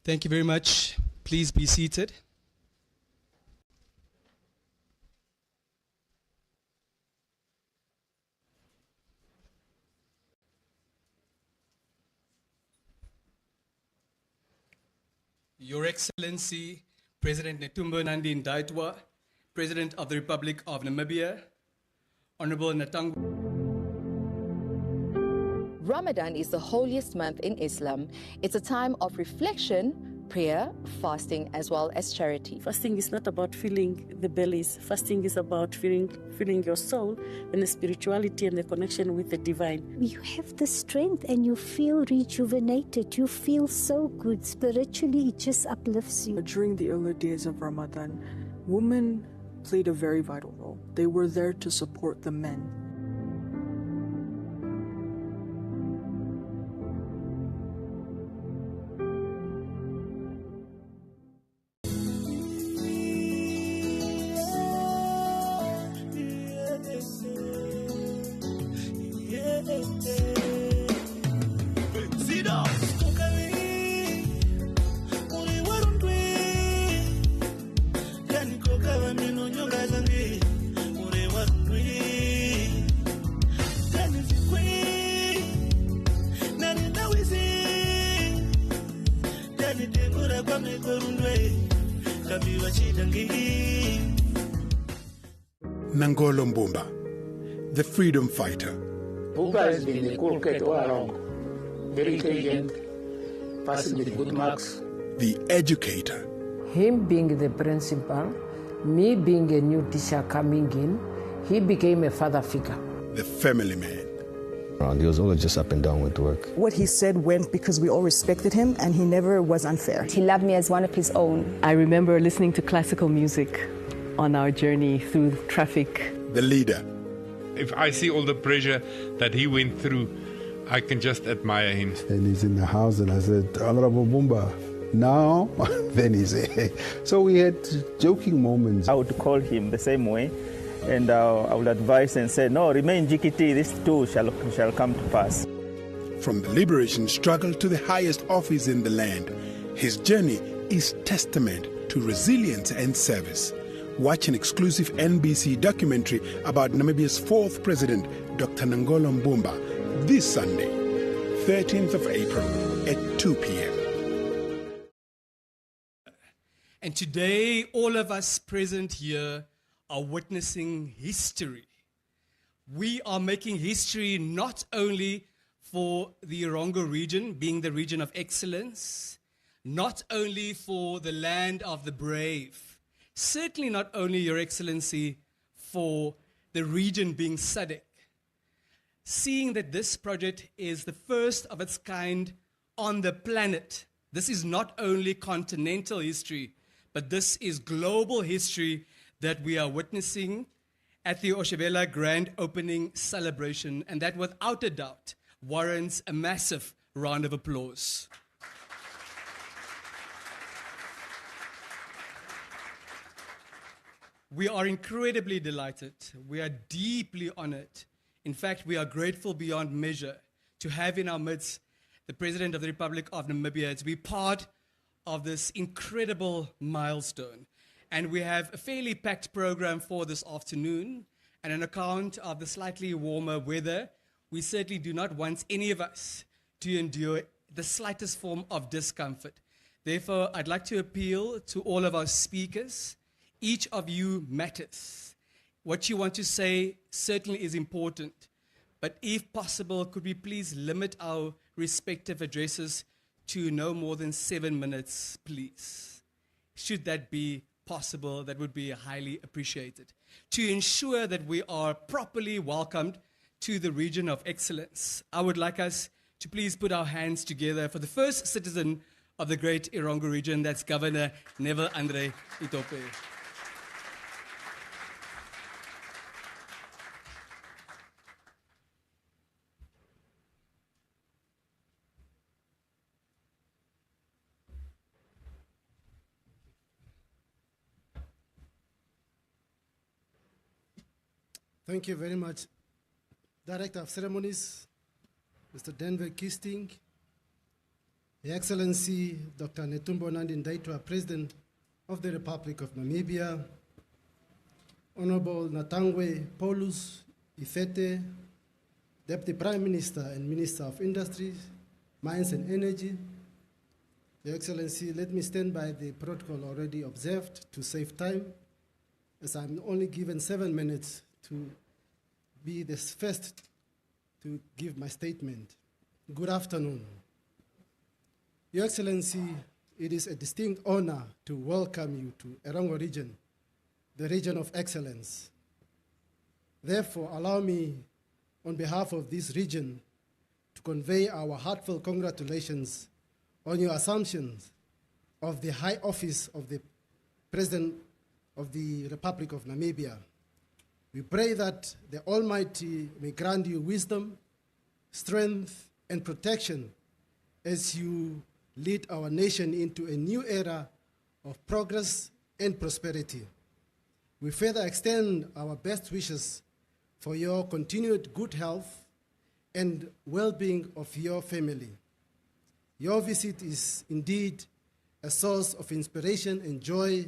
Thank you very much. Please be seated. Your Excellency, President Netumbo Nandi-Ndaitwah, President of the Republic of Namibia, Honorable Netumbo. Ramadan is the holiest month in Islam. It's a time of reflection, prayer, fasting, as well as charity. Fasting is not about filling the bellies. Fasting is about filling your soul and the spirituality and the connection with the divine. You have the strength and you feel rejuvenated. You feel so good. Spiritually, it just uplifts you. During the early days of Ramadan, women played a very vital role. They were there to support the men. Nangolo Mbumba, the freedom fighter. Mbumba has been a cool cat all along. Very intelligent, passing with good marks. The educator. Him being the principal, me being a new teacher coming in, he became a father figure. The family man. He was always just up and down with work. What he said went because we all respected him, and he never was unfair. He loved me as one of his own. I remember listening to classical music on our journey through traffic. The leader. If I see all the pressure that he went through, I can just admire him. And he's in the house, and I said, Honorable Mbumba, now? Then he said, so we had joking moments. I would call him the same way, and I would advise and say, no, remain GKT, this too shall come to pass. From the liberation struggle to the highest office in the land, his journey is testament to resilience and service. Watch an exclusive NBC documentary about Namibia's fourth president, Dr. Nangolo Mbumba, this Sunday, 13th of April at 2 p.m. And today, all of us present here are witnessing history. We are making history not only for the Erongo region, being the region of excellence, not only for the land of the brave, certainly not only, Your Excellency, for the region being SADC. Seeing that this project is the first of its kind on the planet, this is not only continental history, but this is global history that we are witnessing at the Oshivela grand opening celebration, and that without a doubt warrants a massive round of applause. We are incredibly delighted. We are deeply honored. In fact, we are grateful beyond measure to have in our midst the President of the Republic of Namibia to be part of this incredible milestone. And we have a fairly packed program for this afternoon, and on account of the slightly warmer weather, we certainly do not want any of us to endure the slightest form of discomfort. Therefore, I'd like to appeal to all of our speakers. Each of you matters. What you want to say certainly is important, but if possible, could we please limit our respective addresses to no more than 7 minutes, please? Should that be possible, that would be highly appreciated. To ensure that we are properly welcomed to the region of excellence, I would like us to please put our hands together for the first citizen of the Great Erongo region, that's Governor Neville Andre Itope. Thank you very much, Director of Ceremonies, Mr. Denver Kisting, Your Excellency, Dr. Netumbo Nandi-Ndaitwah, President of the Republic of Namibia, Honorable Natangwe Paulus Ifete, Deputy Prime Minister and Minister of Industries, Mines and Energy. Your Excellency, let me stand by the protocol already observed to save time, as I'm only given 7 minutes to be the first to give my statement. Good afternoon. Your Excellency, it is a distinct honor to welcome you to Erongo region, the region of excellence. Therefore, allow me, on behalf of this region, to convey our heartfelt congratulations on your assumptions of the high office of the President of the Republic of Namibia. We pray that the Almighty may grant you wisdom, strength, and protection as you lead our nation into a new era of progress and prosperity. We further extend our best wishes for your continued good health and well-being of your family. Your visit is indeed a source of inspiration and joy,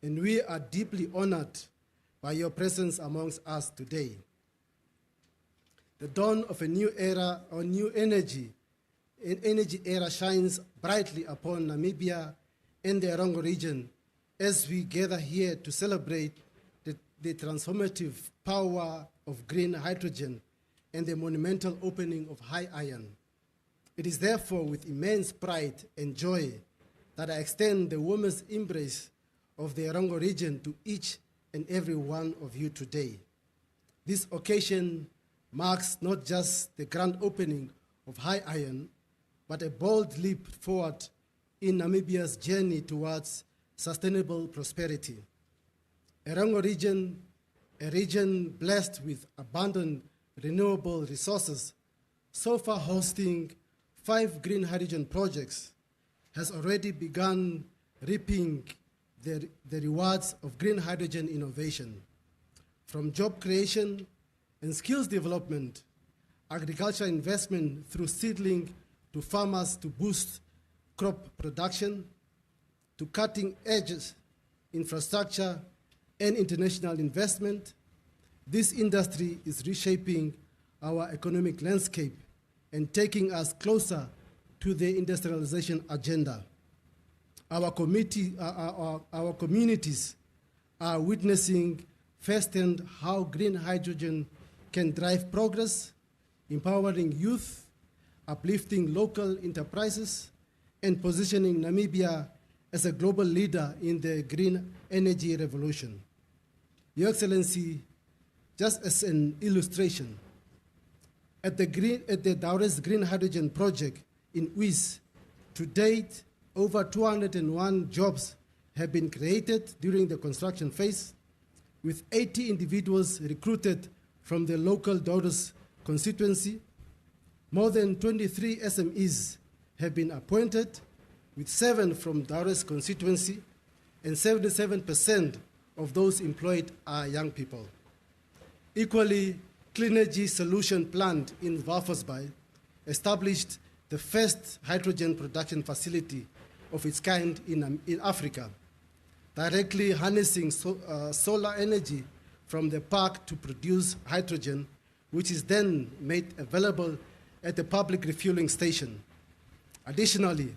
and we are deeply honored by your presence amongst us today. The dawn of a new era, or new energy era shines brightly upon Namibia and the Erongo region as we gather here to celebrate the transformative power of green hydrogen and the monumental opening of HyIron. It is therefore with immense pride and joy that I extend the warmest embrace of the Erongo region to each and every one of you today. This occasion marks not just the grand opening of HyIron, but a bold leap forward in Namibia's journey towards sustainable prosperity. Erongo region, a region blessed with abundant renewable resources, so far hosting 5 green hydrogen projects, has already begun reaping the rewards of green hydrogen innovation. From job creation and skills development, agriculture investment through seedling to farmers to boost crop production, to cutting-edge infrastructure and international investment, this industry is reshaping our economic landscape and taking us closer to the industrialization agenda. Our communities are witnessing firsthand how green hydrogen can drive progress, empowering youth, uplifting local enterprises, and positioning Namibia as a global leader in the green energy revolution. Your Excellency, just as an illustration, at the Daures Green Hydrogen Project in Uis, to date, over 201 jobs have been created during the construction phase, with 80 individuals recruited from the local Daures constituency. More than 23 SMEs have been appointed, with 7 from Daures constituency, and 77% of those employed are young people. Equally, Cleanergy Solution Plant in Walvisbay established the first hydrogen production facility of its kind in Africa, directly harnessing solar energy from the park to produce hydrogen, which is then made available at the public refueling station. Additionally,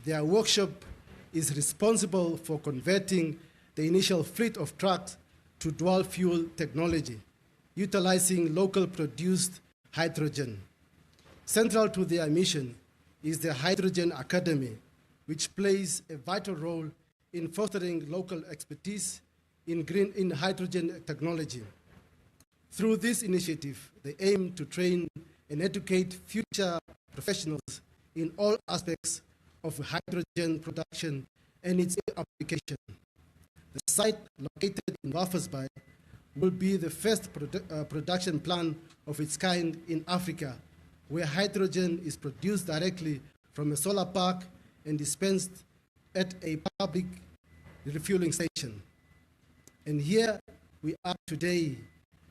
their workshop is responsible for converting the initial fleet of trucks to dual fuel technology, utilizing local produced hydrogen. Central to their mission is the Hydrogen Academy, which plays a vital role in fostering local expertise in hydrogen technology. Through this initiative, they aim to train and educate future professionals in all aspects of hydrogen production and its application. The site located in Walvisbay will be the first production plant of its kind in Africa, where hydrogen is produced directly from a solar park and dispensed at a public refueling station. And here we are today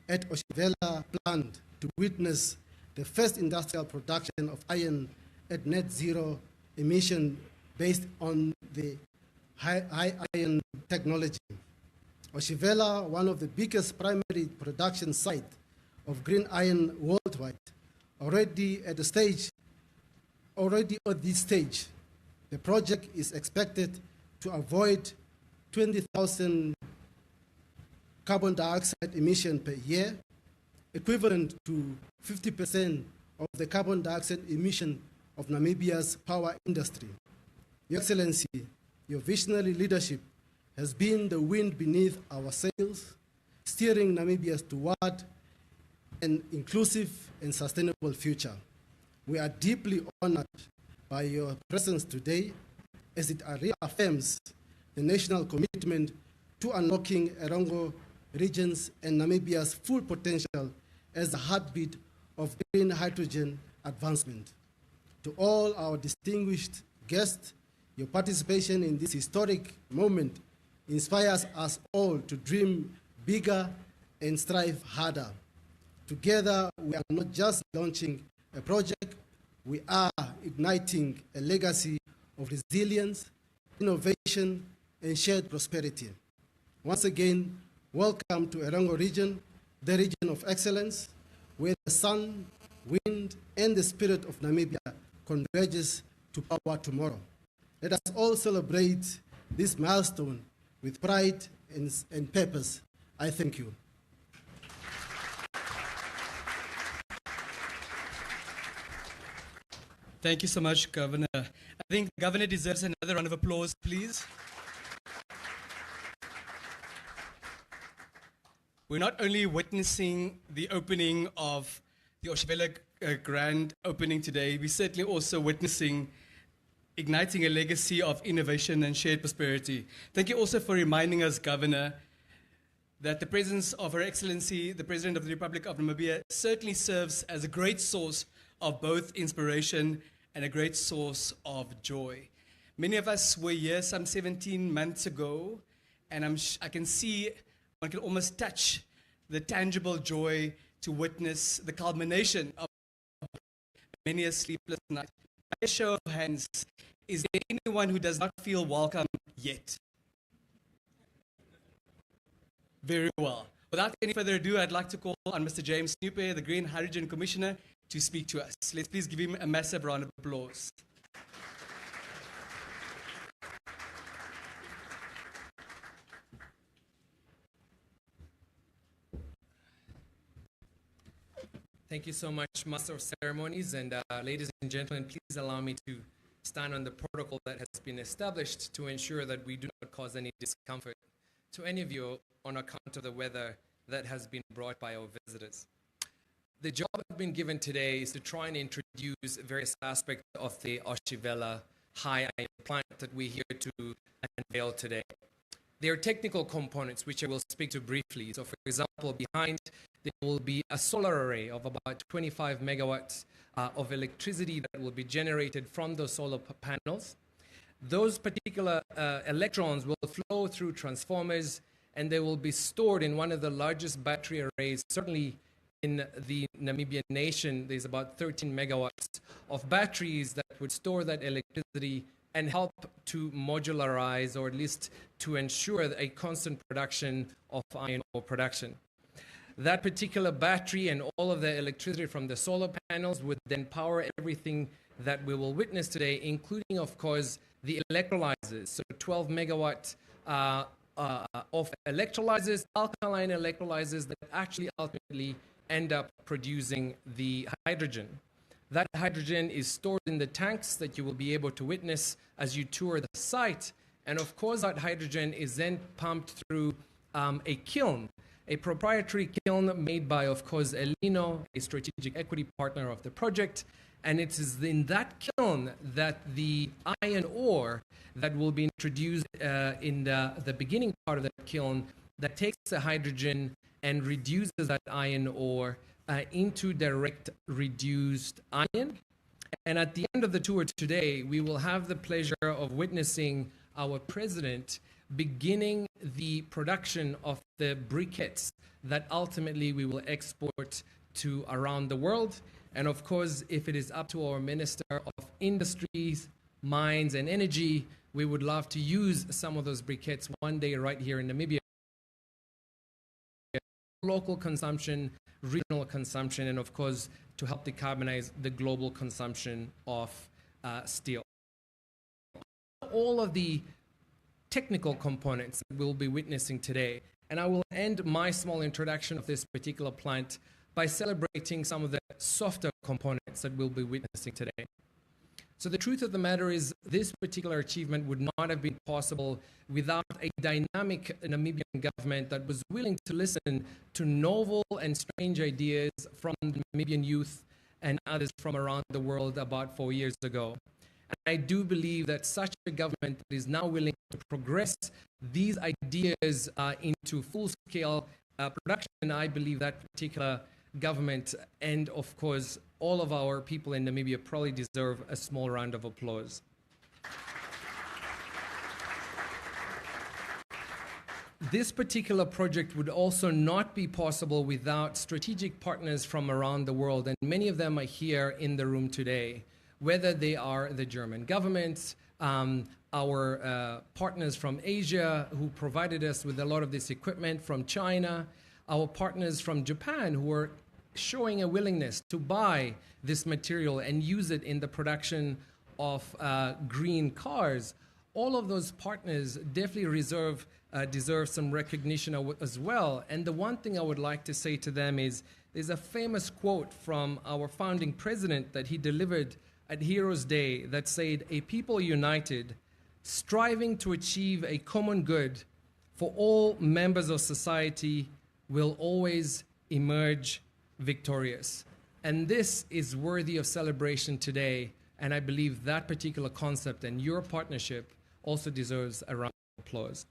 at Oshivela Plant to witness the first industrial production of iron at net zero emission based on the HyIron technology. Oshivela, one of the biggest primary production sites of green iron worldwide, already at this stage, the project is expected to avoid 20,000 carbon dioxide emission per year, equivalent to 50% of the carbon dioxide emission of Namibia's power industry. Your Excellency, your visionary leadership has been the wind beneath our sails, steering Namibia toward an inclusive and sustainable future. We are deeply honored by your presence today, as it reaffirms the national commitment to unlocking Erongo regions and Namibia's full potential as the heartbeat of green hydrogen advancement. To all our distinguished guests, your participation in this historic moment inspires us all to dream bigger and strive harder. Together, we are not just launching a project, we are igniting a legacy of resilience, innovation, and shared prosperity. Once again, welcome to Erongo region, the region of excellence, where the sun, wind, and the spirit of Namibia converges to power tomorrow. Let us all celebrate this milestone with pride and purpose. I thank you. Thank you so much, Governor. I think the Governor deserves another round of applause, please. We're not only witnessing the opening of the Oshivela grand opening today, we're certainly also witnessing igniting a legacy of innovation and shared prosperity. Thank you also for reminding us, Governor, that the presence of Her Excellency, the President of the Republic of Namibia, certainly serves as a great source of both inspiration and a great source of joy. Many of us were here some 17 months ago, and I can see, one can almost touch the tangible joy to witness the culmination of many a sleepless night. By a show of hands, is there anyone who does not feel welcome yet? Very well. Without any further ado, I'd like to call on Mr. James Snoepe, the Green Hydrogen Commissioner, to speak to us. Let's please give him a massive round of applause. Thank you so much, Master of Ceremonies, and ladies and gentlemen, please allow me to stand on the protocol that has been established to ensure that we do not cause any discomfort to any of you on account of the weather that has been brought by our visitors. The job I've been given today is to try and introduce various aspects of the Oshivela HyIron plant that we're here to unveil today. There are technical components which I will speak to briefly. So for example, behind there will be a solar array of about 25 megawatts of electricity that will be generated from those solar panels. Those particular electrons will flow through transformers, and they will be stored in one of the largest battery arrays, certainly in the Namibian nation. There's about 13 megawatts of batteries that would store that electricity and help to modularize, or at least to ensure a constant production of iron ore production. That particular battery and all of the electricity from the solar panels would then power everything that we will witness today, including, of course, the electrolyzers. So 12 megawatt of electrolyzers, alkaline electrolyzers that actually ultimately end up producing the hydrogen. That hydrogen is stored in the tanks that you will be able to witness as you tour the site. And of course, that hydrogen is then pumped through a kiln a proprietary kiln made by, of course, Elino, a strategic equity partner of the project. And it is in that kiln that the iron ore that will be introduced in the beginning part of the kiln that takes the hydrogen and reduces that iron ore into direct reduced iron. And at the end of the tour today, we will have the pleasure of witnessing our president beginning the production of the briquettes that ultimately we will export to around the world. And of course, if it is up to our Minister of Industries, Mines and Energy, we would love to use some of those briquettes one day right here in Namibia. Local consumption, regional consumption, and of course, to help decarbonize the global consumption of steel. All of the technical components that we'll be witnessing today. And I will end my small introduction of this particular plant by celebrating some of the softer components that we'll be witnessing today. So the truth of the matter is this particular achievement would not have been possible without a dynamic Namibian government that was willing to listen to novel and strange ideas from the Namibian youth and others from around the world about 4 years ago. And I do believe that such a government that is now willing to progress these ideas into full-scale production, I believe that particular government and, of course, all of our people in Namibia probably deserve a small round of applause. This particular project would also not be possible without strategic partners from around the world, and many of them are here in the room today. Whether they are the German government, our partners from Asia who provided us with a lot of this equipment, from China, our partners from Japan who are showing a willingness to buy this material and use it in the production of green cars. All of those partners definitely deserve some recognition as well. And the one thing I would like to say to them is, there's a famous quote from our founding president that he delivered at Heroes Day that said, "A people united, striving to achieve a common good for all members of society will always emerge victorious." And this is worthy of celebration today. And I believe that particular concept and your partnership also deserves a round of applause.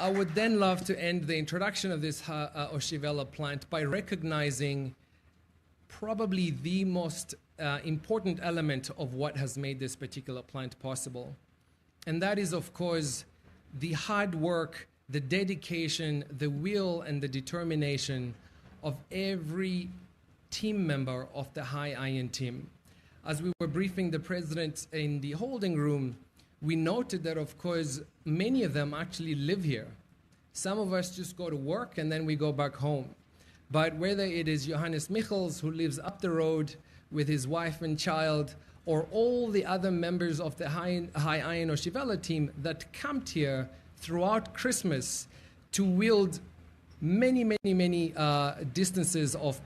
I would then love to end the introduction of this Oshivela plant by recognizing probably the most important element of what has made this particular plant possible. And that is, of course, the hard work, the dedication, the will, and the determination of every team member of the HyIron team. As we were briefing the president in the holding room, we noted that, of course, many of them actually live here. Some of us just go to work and then we go back home. But whether it is Johannes Michels, who lives up the road with his wife and child, or all the other members of the HyIron Oshivela team that camped here throughout Christmas to weld many distances of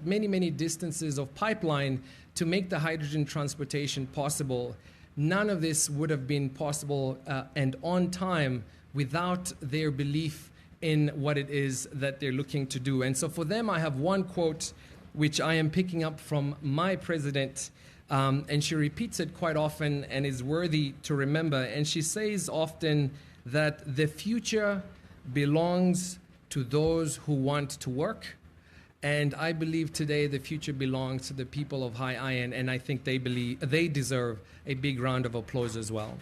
many distances of pipeline to make the hydrogen transportation possible. None of this would have been possible and on time without their belief in what it is that they're looking to do. And so for them, I have one quote which I am picking up from my president, and she repeats it quite often and is worthy to remember. And she says often that the future belongs to those who want to work. And I believe today the future belongs to the people of HyIron, and I think they deserve a big round of applause as well.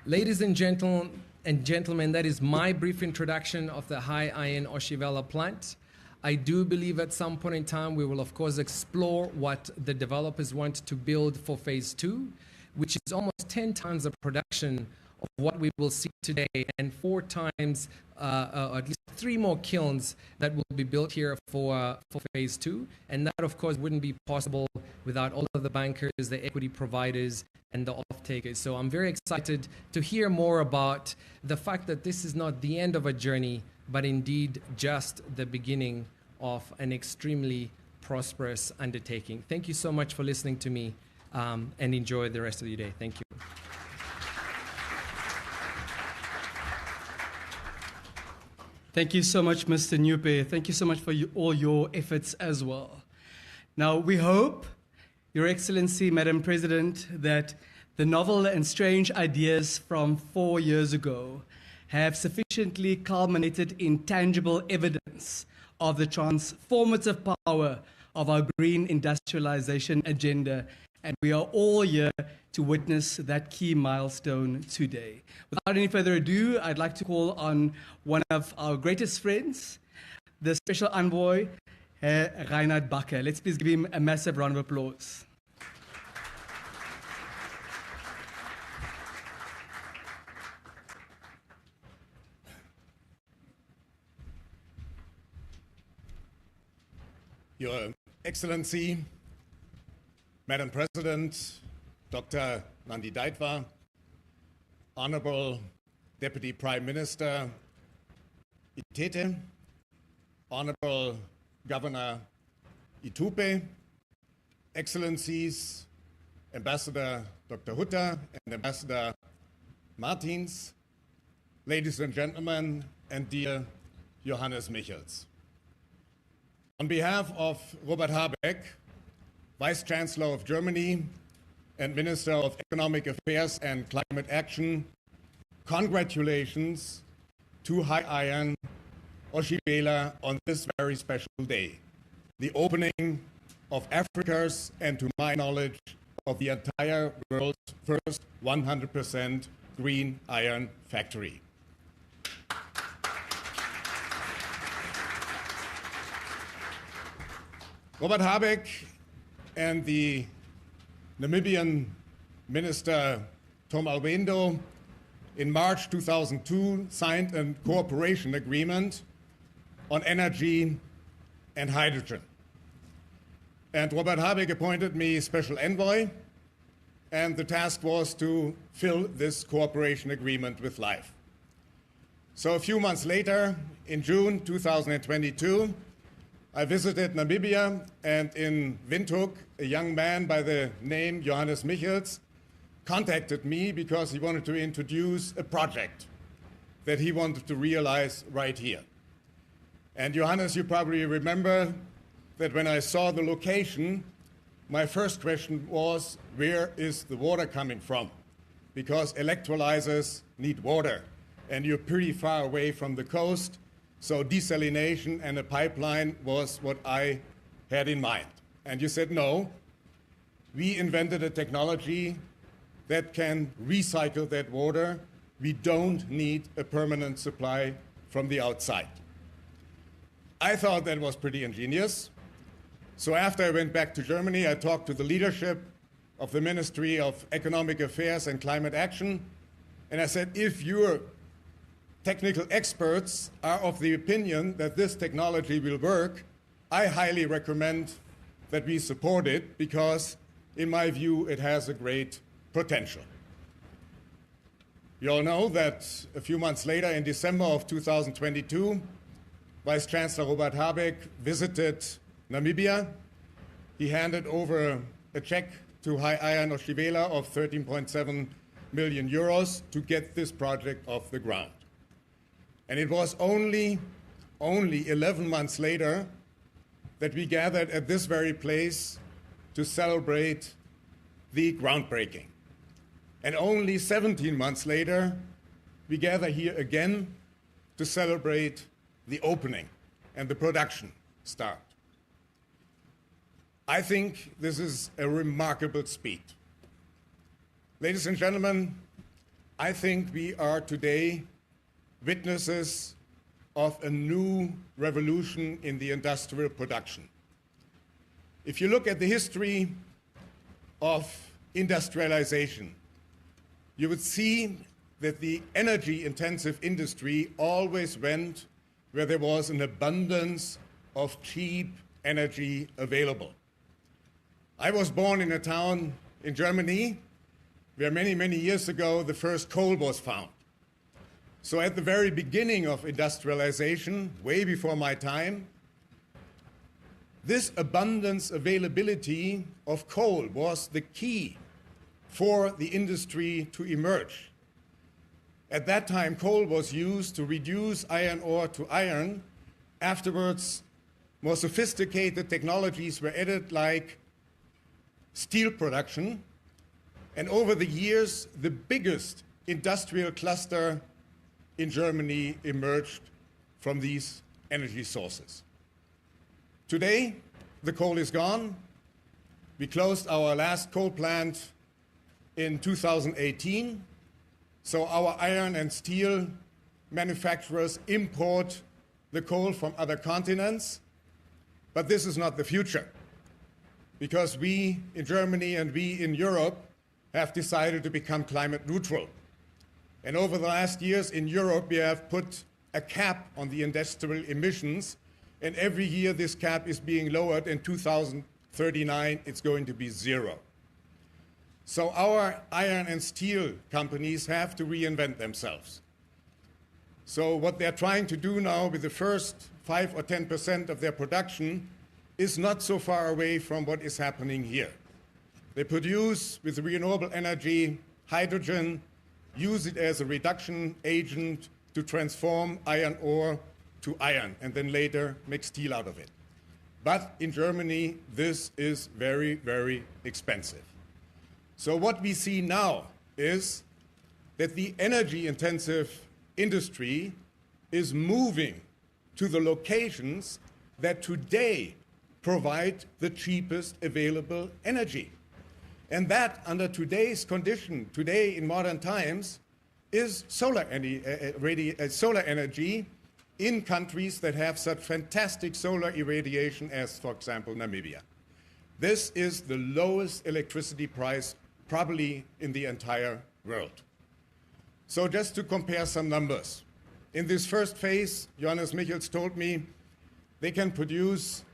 Ladies and gentlemen, that is my brief introduction of the HyIron Oshivela plant. I do believe at some point in time we will, of course, explore what the developers want to build for phase 2, which is almost 10 times the production of what we will see today, and 4 times, at least 3 more kilns that will be built here for phase 2. And that, of course, wouldn't be possible without all of the bankers, the equity providers, and the off-takers. So I'm very excited to hear more about the fact that this is not the end of a journey, but indeed just the beginning of an extremely prosperous undertaking. Thank you so much for listening to me, and enjoy the rest of your day. Thank you. Thank you so much, Mr. Newpe. Thank you so much for all your efforts as well. Now, we hope, Your Excellency, Madam President, that the novel and strange ideas from 4 years ago have sufficiently culminated in tangible evidence of the transformative power of our green industrialization agenda, and we are all here to witness that key milestone today. Without any further ado, I'd like to call on one of our greatest friends, the Special Envoy, Reinhard Bakker. Let's please give him a massive round of applause. Your Excellency, Madam President, Dr. Nandi-Ndaitwah, Honorable Deputy Prime Minister Itete, Honorable Governor Itupe, Excellencies, Ambassador Dr. Hutter and Ambassador Martins, ladies and gentlemen, and dear Johannes Michels. On behalf of Robert Habeck, Vice Chancellor of Germany and Minister of Economic Affairs and Climate Action, congratulations to HyIron Oshivela on this very special day, the opening of Africa's, and to my knowledge, of the entire world's first 100% green iron factory. Robert Habeck and the Namibian Minister Tom Albendo in March 2002 signed a cooperation agreement on energy and hydrogen. And Robert Habeck appointed me special envoy, and the task was to fill this cooperation agreement with life. So a few months later, in June 2022, I visited Namibia, and in Windhoek, a young man by the name Johannes Michels contacted me because he wanted to introduce a project that he wanted to realize right here. And Johannes, you probably remember that when I saw the location, my first question was, where is the water coming from? Because electrolyzers need water, and you're pretty far away from the coast. So desalination and a pipeline was what I had in mind. And you said, no, we invented a technology that can recycle that water. We don't need a permanent supply from the outside. I thought that was pretty ingenious. So after I went back to Germany, I talked to the leadership of the Ministry of Economic Affairs and Climate Action, and I said, if you're technical experts are of the opinion that this technology will work, I highly recommend that we support it because, in my view, it has a great potential. You all know that a few months later, in December of 2022, Vice Chancellor Robert Habeck visited Namibia. He handed over a check to HyIron Oshivela of 13.7 million euros to get this project off the ground. And it was only 11 months later that we gathered at this very place to celebrate the groundbreaking. And only 17 months later, we gather here again to celebrate the opening and the production start. I think this is a remarkable speed. Ladies and gentlemen, I think we are today witnesses of a new revolution in the industrial production. If you look at the history of industrialization, you would see that the energy-intensive industry always went where there was an abundance of cheap energy available. I was born in a town in Germany where many, many years ago the first coal was found. So at the very beginning of industrialization, way before my time, This abundance availability of coal was the key for the industry to emerge. At that time, coal was used to reduce iron ore to iron. Afterwards, more sophisticated technologies were added, like steel production. And over the years, the biggest industrial cluster in Germany emerged from these energy sources. Today, the coal is gone. We closed our last coal plant in 2018. So our iron and steel manufacturers import the coal from other continents. But this is not the future, because we in Germany and we in Europe have decided to become climate neutral. And over the last years in Europe, we have put a cap on the industrial emissions. And every year this cap is being lowered. In 2039, it's going to be zero. So our iron and steel companies have to reinvent themselves. So what they're trying to do now with the first 5 or 10% of their production is not so far away from what is happening here. They produce with renewable energy hydrogen, use it as a reduction agent to transform iron ore to iron, and then later make steel out of it. But in Germany, this is very, very expensive. So what we see now is that the energy-intensive industry is moving to the locations that today provide the cheapest available energy. And that, under today's condition, today in modern times, is solar energy in countries that have such fantastic solar irradiation as, for example, Namibia. This is the lowest electricity price probably in the entire world. So just to compare some numbers. In this first phase, Johannes Michels told me they can produce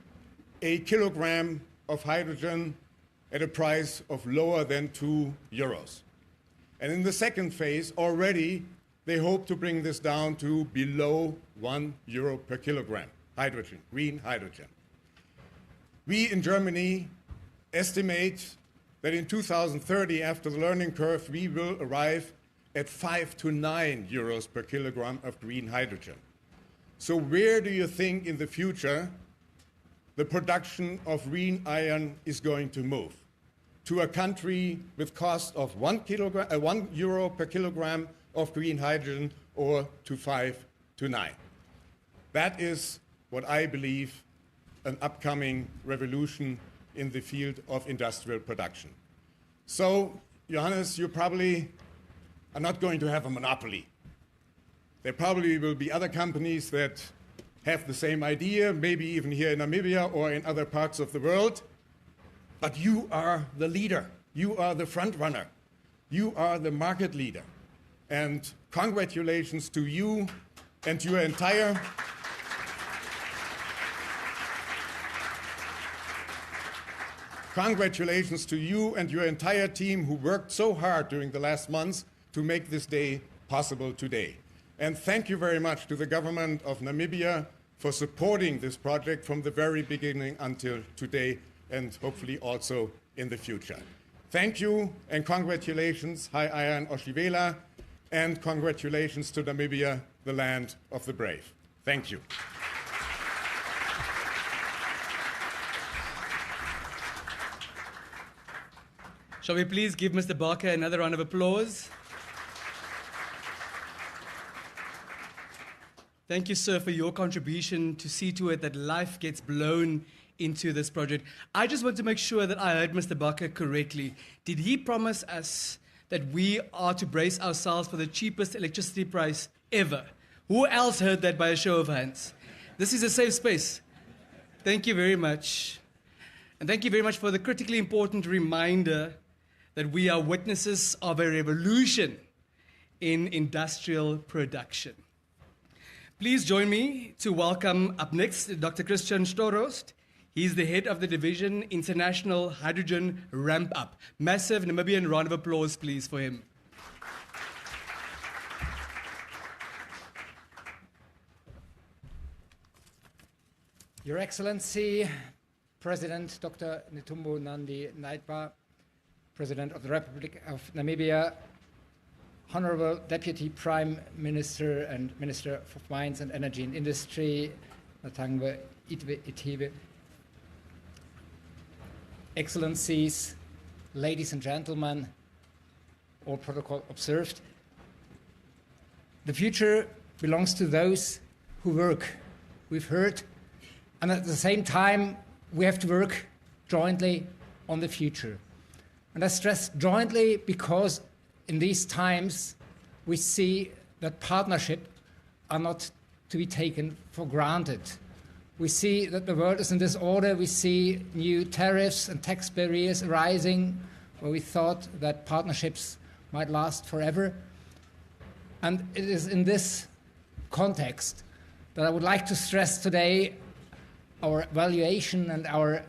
a kilogram of hydrogen at a price of lower than 2 euros. And in the second phase, already they hope to bring this down to below 1 euro per kilogram hydrogen, green hydrogen. We in Germany estimate that in 2030, after the learning curve, we will arrive at 5 to 9 euros per kilogram of green hydrogen. So where do you think in the future the production of green iron is going to move? To a country with cost of 1 euro per kilogram of green hydrogen, or to 5 to 9. That is what I believe an upcoming revolution in the field of industrial production. So, Johannes, you probably are not going to have a monopoly. There probably will be other companies that have the same idea, maybe even here in Namibia or in other parts of the world. But you are the leader. You are the front runner. You are the market leader. And congratulations to you and your entire team who worked so hard during the last months to make this day possible today. And thank you very much to the government of Namibia for supporting this project from the very beginning until today, and hopefully also in the future. Thank you and congratulations, HyIron Oshivela, and congratulations to Namibia, the land of the brave. Thank you. Shall we please give Mr. Barker another round of applause? Thank you, sir, for your contribution to see to it that life gets blown into this project. I just want to make sure that I heard Mr. Barker correctly. Did he promise us that we are to brace ourselves for the cheapest electricity price ever? Who else heard that by a show of hands? This is a safe space. Thank you very much. And thank you very much for the critically important reminder that we are witnesses of a revolution in industrial production. Please join me to welcome up next Dr. Christian Storost. He's the head of the division International Hydrogen Ramp Up. Massive Namibian round of applause, please, for him. Your Excellency, President Dr. Netumbo Nandi-Ndaitwah, President of the Republic of Namibia, Honorable Deputy Prime Minister and Minister for Mines and Energy and Industry, Netumbo Nandi-Ndaitwah, Excellencies, ladies and gentlemen, all protocol observed. The future belongs to those who work. We've heard, and at the same time, we have to work jointly on the future. And I stress jointly because in these times, we see that partnerships are not to be taken for granted. We see that the world is in disorder. We see new tariffs and tax barriers arising where we thought that partnerships might last forever. And it is in this context that I would like to stress today our valuation and our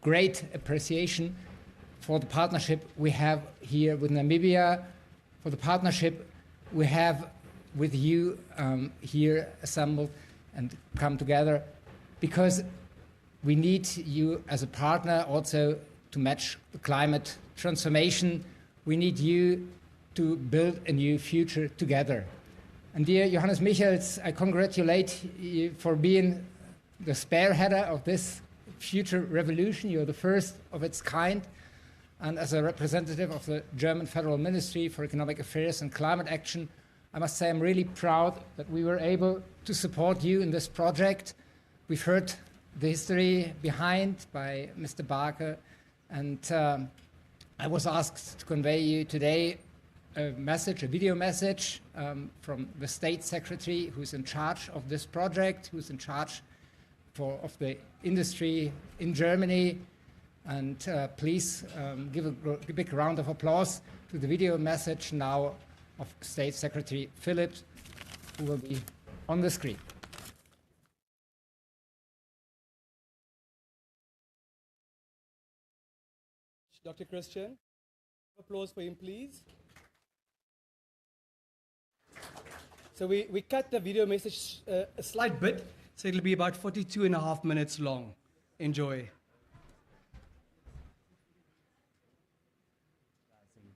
great appreciation for the partnership we have here with Namibia, for the partnership we have with you here assembled and come together, because we need you as a partner also to match the climate transformation. We need you to build a new future together. And dear Johannes Michels, I congratulate you for being the spearheader of this future revolution. You're the first of its kind. And as a representative of the German Federal Ministry for Economic Affairs and Climate Action, I must say I'm really proud that we were able to support you in this project. We've heard the history behind by Mr. Barker, and I was asked to convey you today a message, a video message from the State Secretary who's in charge of this project, who's in charge of the industry in Germany. And please give a big round of applause to the video message now of State Secretary Phillips, who will be on the screen. Dr. Christian, applause for him, please. So we cut the video message a slight bit, so it'll be about 42.5 minutes long. Enjoy.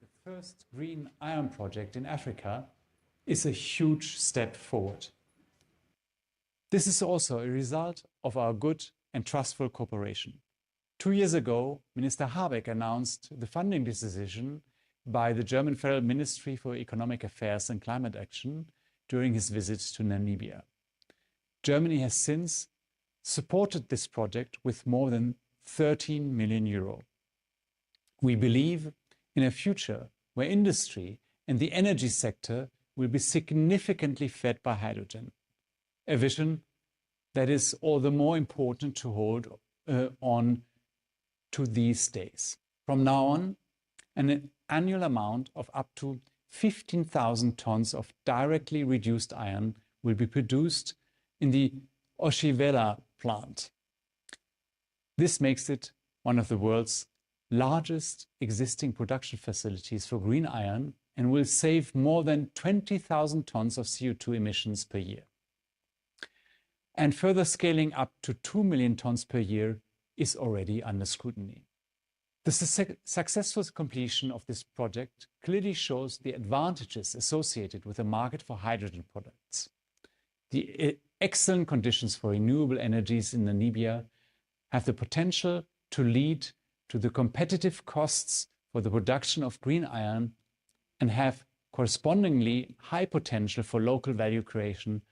The first green iron project in Africa is a huge step forward. This is also a result of our good and trustful cooperation. 2 years ago, Minister Habeck announced the funding decision by the German Federal Ministry for Economic Affairs and Climate Action during his visit to Namibia. Germany has since supported this project with more than 13 million euro. We believe in a future where industry and the energy sector will be significantly fed by hydrogen, a vision that is all the more important to hold on to these days. From now on, an annual amount of up to 15,000 tons of directly reduced iron will be produced in the Oshivela Plant. This makes it one of the world's largest existing production facilities for green iron and will save more than 20,000 tons of CO2 emissions per year. And further scaling up to 2 million tons per year is already under scrutiny. The successful completion of this project clearly shows the advantages associated with the market for hydrogen products. The excellent conditions for renewable energies in Namibia have the potential to lead to the competitive costs for the production of green iron and have correspondingly high potential for local value creation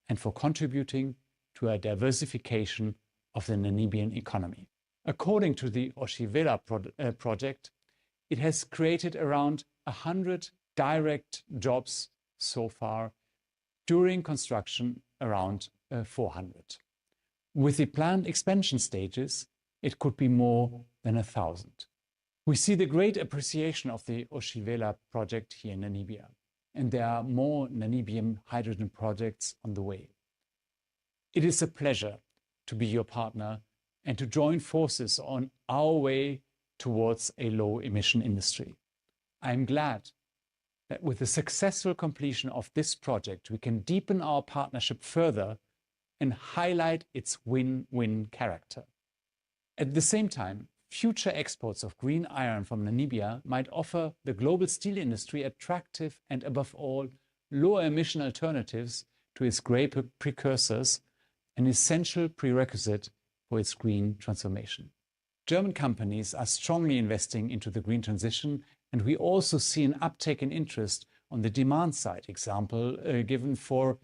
and for contributing to a diversification of the Namibian economy. According to the Oshivela project, it has created around 100 direct jobs so far, during construction around 400. With the planned expansion stages, it could be more than 1,000. We see the great appreciation of the Oshivela project here in Namibia, and there are more Namibian hydrogen projects on the way. It is a pleasure to be your partner and to join forces on our way towards a low-emission industry. I am glad that with the successful completion of this project, we can deepen our partnership further and highlight its win-win character. At the same time, future exports of green iron from Namibia might offer the global steel industry attractive and, above all, lower emission alternatives to its grey precursors, an essential prerequisite for its green transformation. German companies are strongly investing into the green transition, and we also see an uptake in interest on the demand side, example given for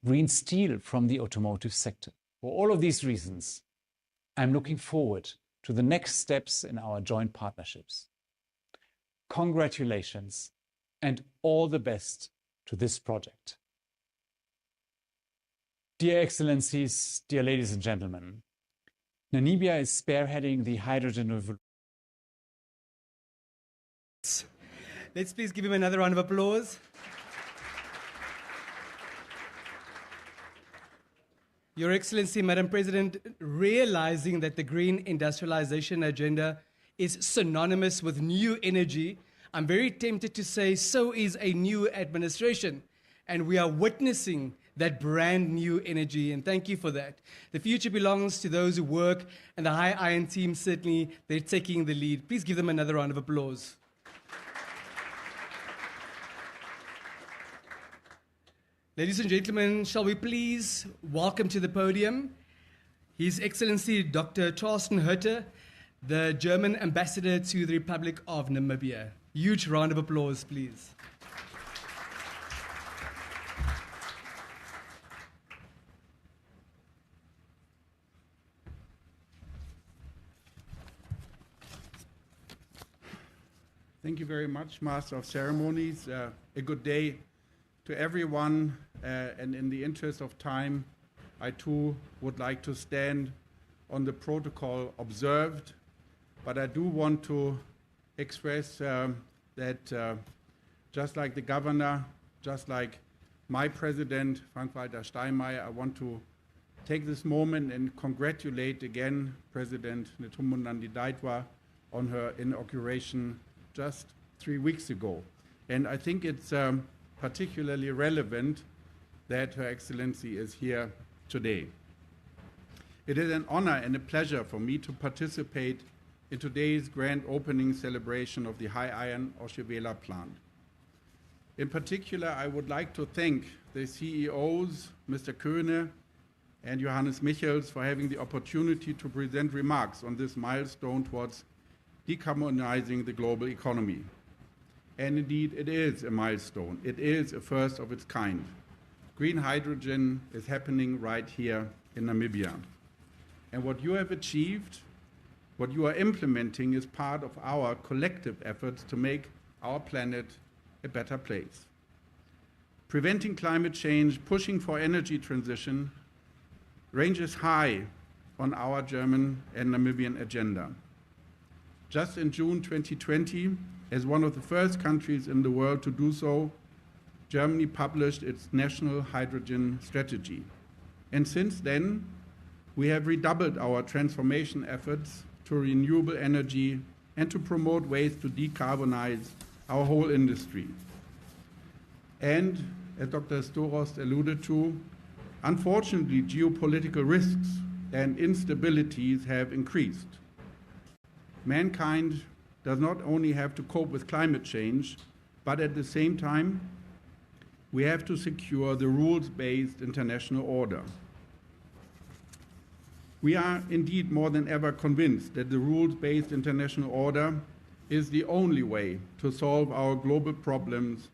green steel from the automotive sector. For all of these reasons, I'm looking forward to the next steps in our joint partnerships. Congratulations and all the best to this project. Dear Excellencies, dear ladies and gentlemen, Namibia is spearheading the hydrogen revolution. Let's please give him another round of applause. Your Excellency, Madam President, realizing that the green industrialization agenda is synonymous with new energy, I'm very tempted to say so is a new administration. And we are witnessing that brand new energy, and thank you for that. The future belongs to those who work, and the HyIron team, certainly, they're taking the lead. Please give them another round of applause. Ladies and gentlemen, shall we please welcome to the podium His Excellency Dr. Charleston Hutter, the German ambassador to the Republic of Namibia. Huge round of applause, please. Thank you very much, Master of Ceremonies. A good day to everyone, and in the interest of time, I too would like to stand on the protocol observed, but I do want to express that just like the governor, just like my president, Frank-Walter Steinmeier, I want to take this moment and congratulate again President Netumbo Nandi-Ndaitwah on her inauguration just 3 weeks ago. And I think it's particularly relevant that Her Excellency is here today. It is an honor and a pleasure for me to participate in today's grand opening celebration of the HyIron Oshivela Plant. In particular, I would like to thank the CEOs, Mr. Köhne and Johannes Michels, for having the opportunity to present remarks on this milestone towards decarbonizing the global economy. And indeed, it is a milestone. It is a first of its kind. Green hydrogen is happening right here in Namibia. And what you have achieved, what you are implementing, is part of our collective efforts to make our planet a better place. Preventing climate change, pushing for energy transition, ranges high on our German and Namibian agenda. Just in June 2020, as one of the first countries in the world to do so, Germany published its national hydrogen strategy. And since then, we have redoubled our transformation efforts to renewable energy and to promote ways to decarbonize our whole industry. And, as Dr. Storost alluded to, unfortunately, geopolitical risks and instabilities have increased. Mankind does not only have to cope with climate change, but at the same time, we have to secure the rules-based international order. We are indeed more than ever convinced that the rules-based international order is the only way to solve our global problems,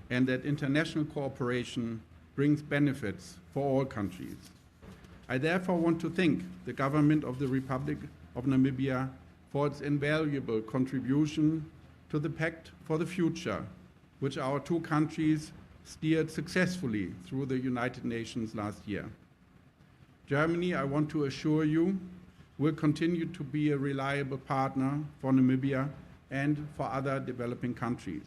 and that international cooperation brings benefits for all countries. I therefore want to thank the government of the Republic of Namibia for its invaluable contribution to the Pact for the Future, which our two countries steered successfully through the United Nations last year. Germany, I want to assure you, will continue to be a reliable partner for Namibia and for other developing countries.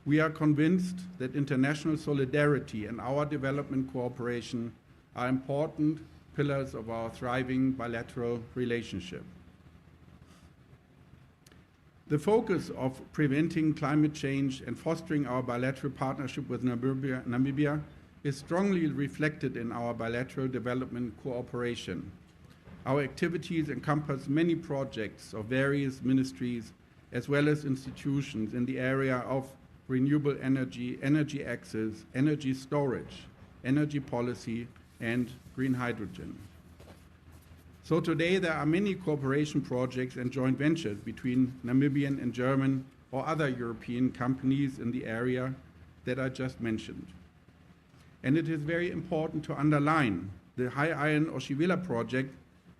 We are convinced that international solidarity and our development cooperation are important pillars of our thriving bilateral relationship. The focus of preventing climate change and fostering our bilateral partnership with Namibia is strongly reflected in our bilateral development cooperation. Our activities encompass many projects of various ministries as well as institutions in the area of renewable energy, energy access, energy storage, energy policy, and green hydrogen. So today there are many cooperation projects and joint ventures between Namibian and German or other European companies in the area that I just mentioned. And it is very important to underline the HyIron Oshivela project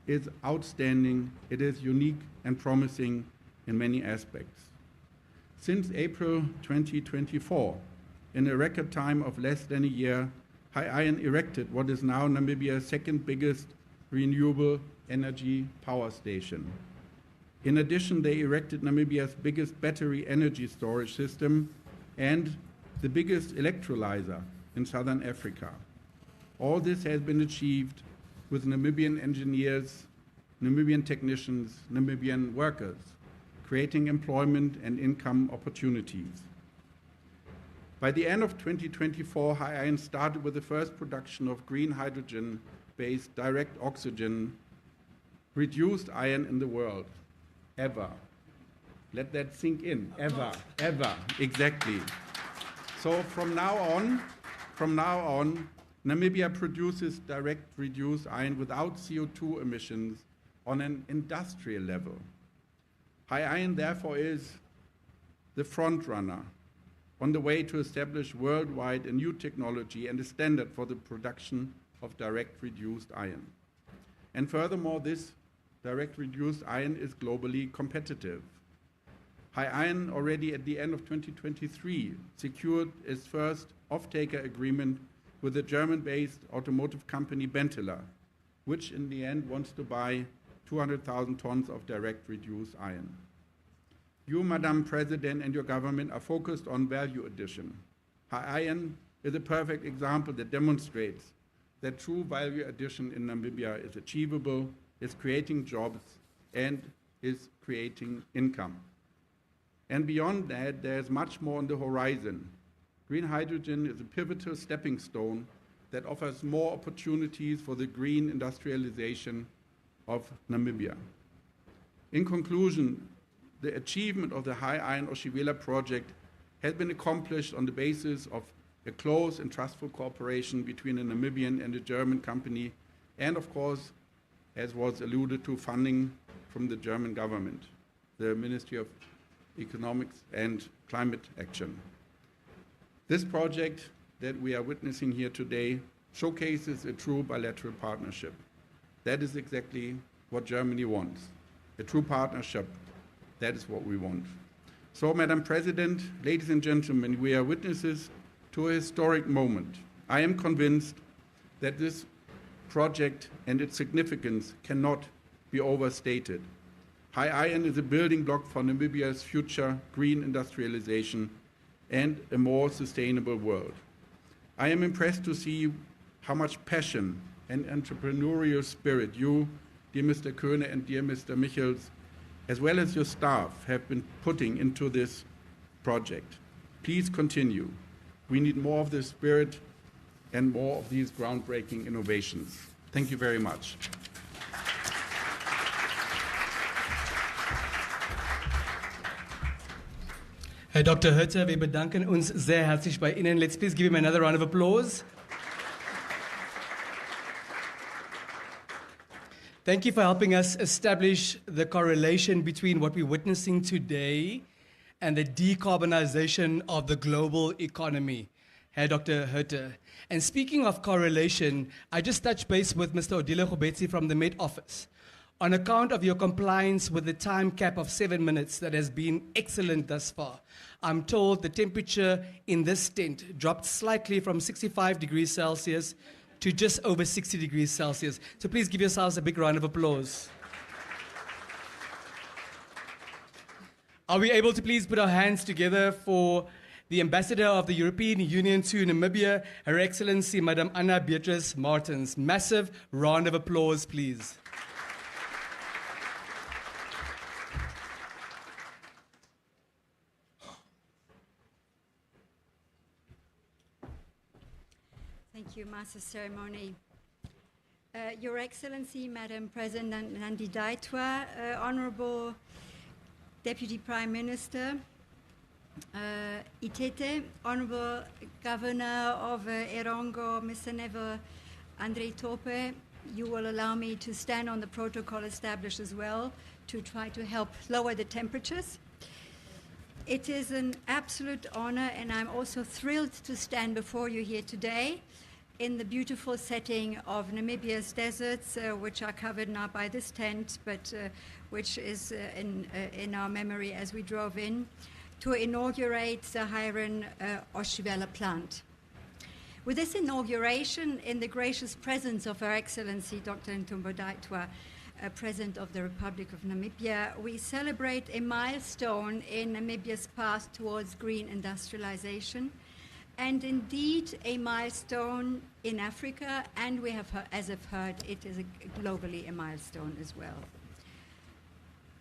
is outstanding, it is unique and promising in many aspects. Since April 2024, in a record time of less than a year, HyIron erected what is now Namibia's second biggest renewable energy power station. In addition, they erected Namibia's biggest battery energy storage system and the biggest electrolyzer in southern Africa. All this has been achieved with Namibian engineers, Namibian technicians, Namibian workers, creating employment and income opportunities. By the end of 2024, HyIron started with the first production of green hydrogen-based direct oxygen reduced iron in the world, ever. Let that sink in, ever, exactly. So from now on, Namibia produces direct reduced iron without CO2 emissions on an industrial level. HyIron, therefore, is the front runner on the way to establish worldwide a new technology and a standard for the production of direct reduced iron. And furthermore, this direct reduced iron is globally competitive. HyIron already at the end of 2023 secured its first off-taker agreement with the German-based automotive company Benteler, which in the end wants to buy 200,000 tons of direct reduced iron. You, Madam President, and your government are focused on value addition. HyIron is a perfect example that demonstrates that true value addition in Namibia is achievable, is creating jobs, and is creating income. And beyond that, there's much more on the horizon. Green hydrogen is a pivotal stepping stone that offers more opportunities for the green industrialization of Namibia. In conclusion, the achievement of the HyIron Oshivela project has been accomplished on the basis of a close and trustful cooperation between a Namibian and a German company, and of course, as was alluded to, funding from the German government, the Ministry of Economics and Climate Action. This project that we are witnessing here today showcases a true bilateral partnership. That is exactly what Germany wants, a true partnership. That is what we want. So, Madam President, ladies and gentlemen, we are witnesses to a historic moment. I am convinced that this project and its significance cannot be overstated. HyIron is a building block for Namibia's future green industrialization and a more sustainable world. I am impressed to see how much passion and entrepreneurial spirit you, dear Mr. Köhne and dear Mr. Michels, as well as your staff, have been putting into this project. Please continue. We need more of this spirit and more of these groundbreaking innovations. Thank you very much. Herr Dr. Hütter, wir bedanken uns sehr herzlich bei Ihnen. Let's please give him another round of applause. Thank you for helping us establish the correlation between what we're witnessing today and the decarbonization of the global economy, Herr Dr. Hütter. And speaking of correlation, I just touched base with Mr. Odile Gobetsi from the Met Office. On account of your compliance with the time cap of 7 minutes that has been excellent thus far, I'm told the temperature in this tent dropped slightly from 65 degrees Celsius to just over 60 degrees Celsius. So please give yourselves a big round of applause. Are we able to please put our hands together for the Ambassador of the European Union to Namibia, Her Excellency, Madam Anna Beatrice Martens. Massive round of applause, please. Thank you, Master Ceremony. Your Excellency, Madam President Nandi-Ndaitwah, Honorable Deputy Prime Minister Itete, Honorable Governor of Erongo, Mr. Neville Andre Tope, you will allow me to stand on the protocol established as well to try to help lower the temperatures. It is an absolute honor, and I'm also thrilled to stand before you here today in the beautiful setting of Namibia's deserts, which are covered now by this tent, but which is in our memory as we drove in, to inaugurate the HyIron Oshivela Plant. With this inauguration, in the gracious presence of Her Excellency Dr. Netumbo Nandi-Ndaitwah, President of the Republic of Namibia, we celebrate a milestone in Namibia's path towards green industrialization, and indeed a milestone in Africa, and we have, as I've heard, it is globally a milestone as well.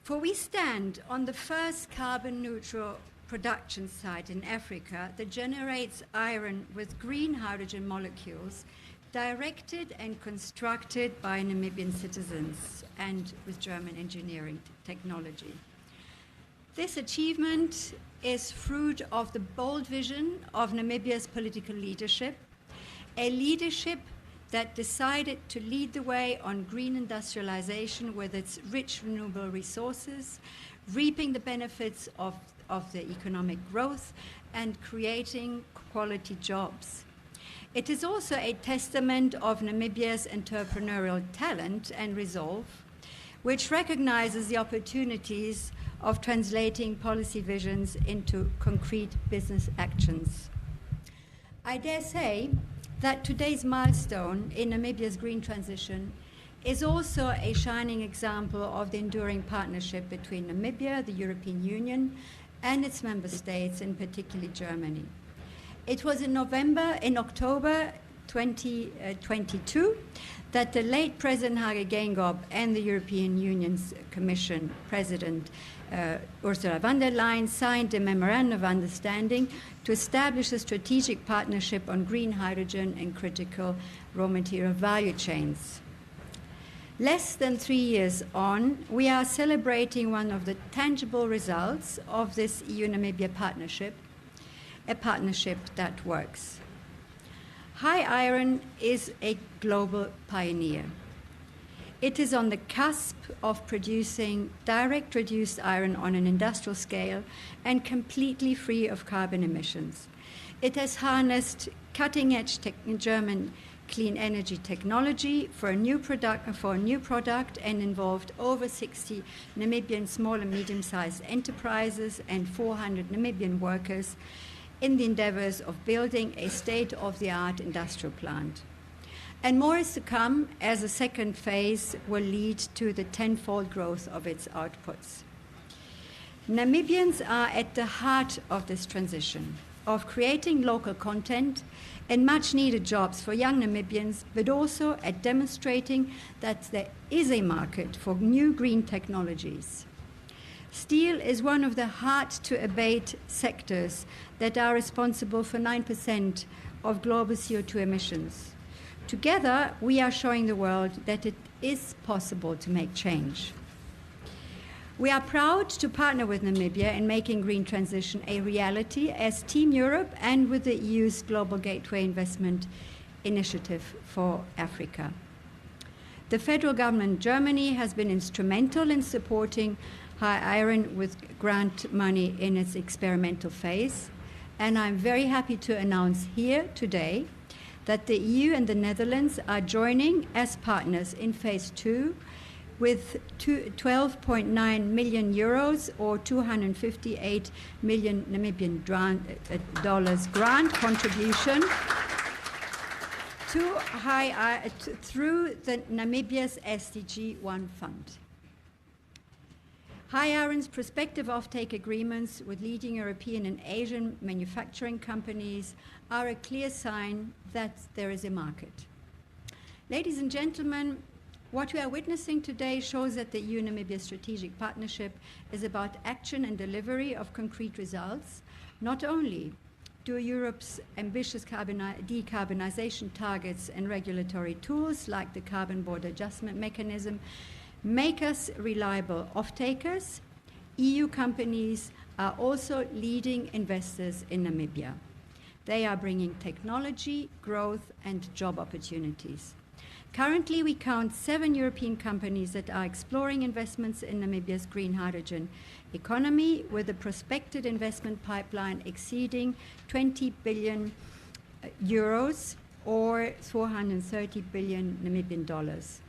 For we stand on the first carbon neutral production site in Africa that generates iron with green hydrogen molecules directed and constructed by Namibian citizens and with German engineering technology. This achievement is fruit of the bold vision of Namibia's political leadership, a leadership that decided to lead the way on green industrialization with its rich renewable resources, reaping the benefits of the economic growth and creating quality jobs. It is also a testament of Namibia's entrepreneurial talent and resolve, which recognizes the opportunities of translating policy visions into concrete business actions. I dare say that today's milestone in Namibia's green transition is also a shining example of the enduring partnership between Namibia, the European Union, and its member states, and particularly Germany. It was in October 2022 that the late President Hage Geingob and the European Union's Commission President Ursula von der Leyen signed a memorandum of understanding to establish a strategic partnership on green hydrogen and critical raw material value chains. Less than 3 years on, we are celebrating one of the tangible results of this EU-Namibia partnership, a partnership that works. HyIron is a global pioneer. It is on the cusp of producing direct reduced iron on an industrial scale and completely free of carbon emissions. It has harnessed cutting-edge German clean energy technology for a new product and involved over 60 Namibian small and medium-sized enterprises and 400 Namibian workers in the endeavors of building a state-of-the-art industrial plant. And more is to come, as the second phase will lead to the tenfold growth of its outputs. Namibians are at the heart of this transition, of creating local content and much-needed jobs for young Namibians, but also at demonstrating that there is a market for new green technologies. Steel is one of the hard-to-abate sectors that are responsible for 9% of global CO2 emissions. Together, we are showing the world that it is possible to make change. We are proud to partner with Namibia in making green transition a reality as Team Europe and with the EU's Global Gateway Investment Initiative for Africa. The federal government in Germany has been instrumental in supporting HyIron with grant money in its experimental phase, and I'm very happy to announce here today that the EU and the Netherlands are joining as partners in phase 2 with 12.9 million euros or 258 million Namibian dollars grant contribution to through the Namibia's SDG 1 fund. HyIron's prospective offtake agreements with leading European and Asian manufacturing companies are a clear sign that there is a market. Ladies and gentlemen, what we are witnessing today shows that the EU-Namibia strategic partnership is about action and delivery of concrete results, not only do Europe's ambitious decarbonization targets and regulatory tools like the Carbon Border Adjustment Mechanism make us reliable off-takers, EU companies are also leading investors in Namibia. They are bringing technology, growth, and job opportunities. Currently, we count 7 European companies that are exploring investments in Namibia's green hydrogen economy, with a prospected investment pipeline exceeding 20 billion euros or 430 billion Namibian dollars.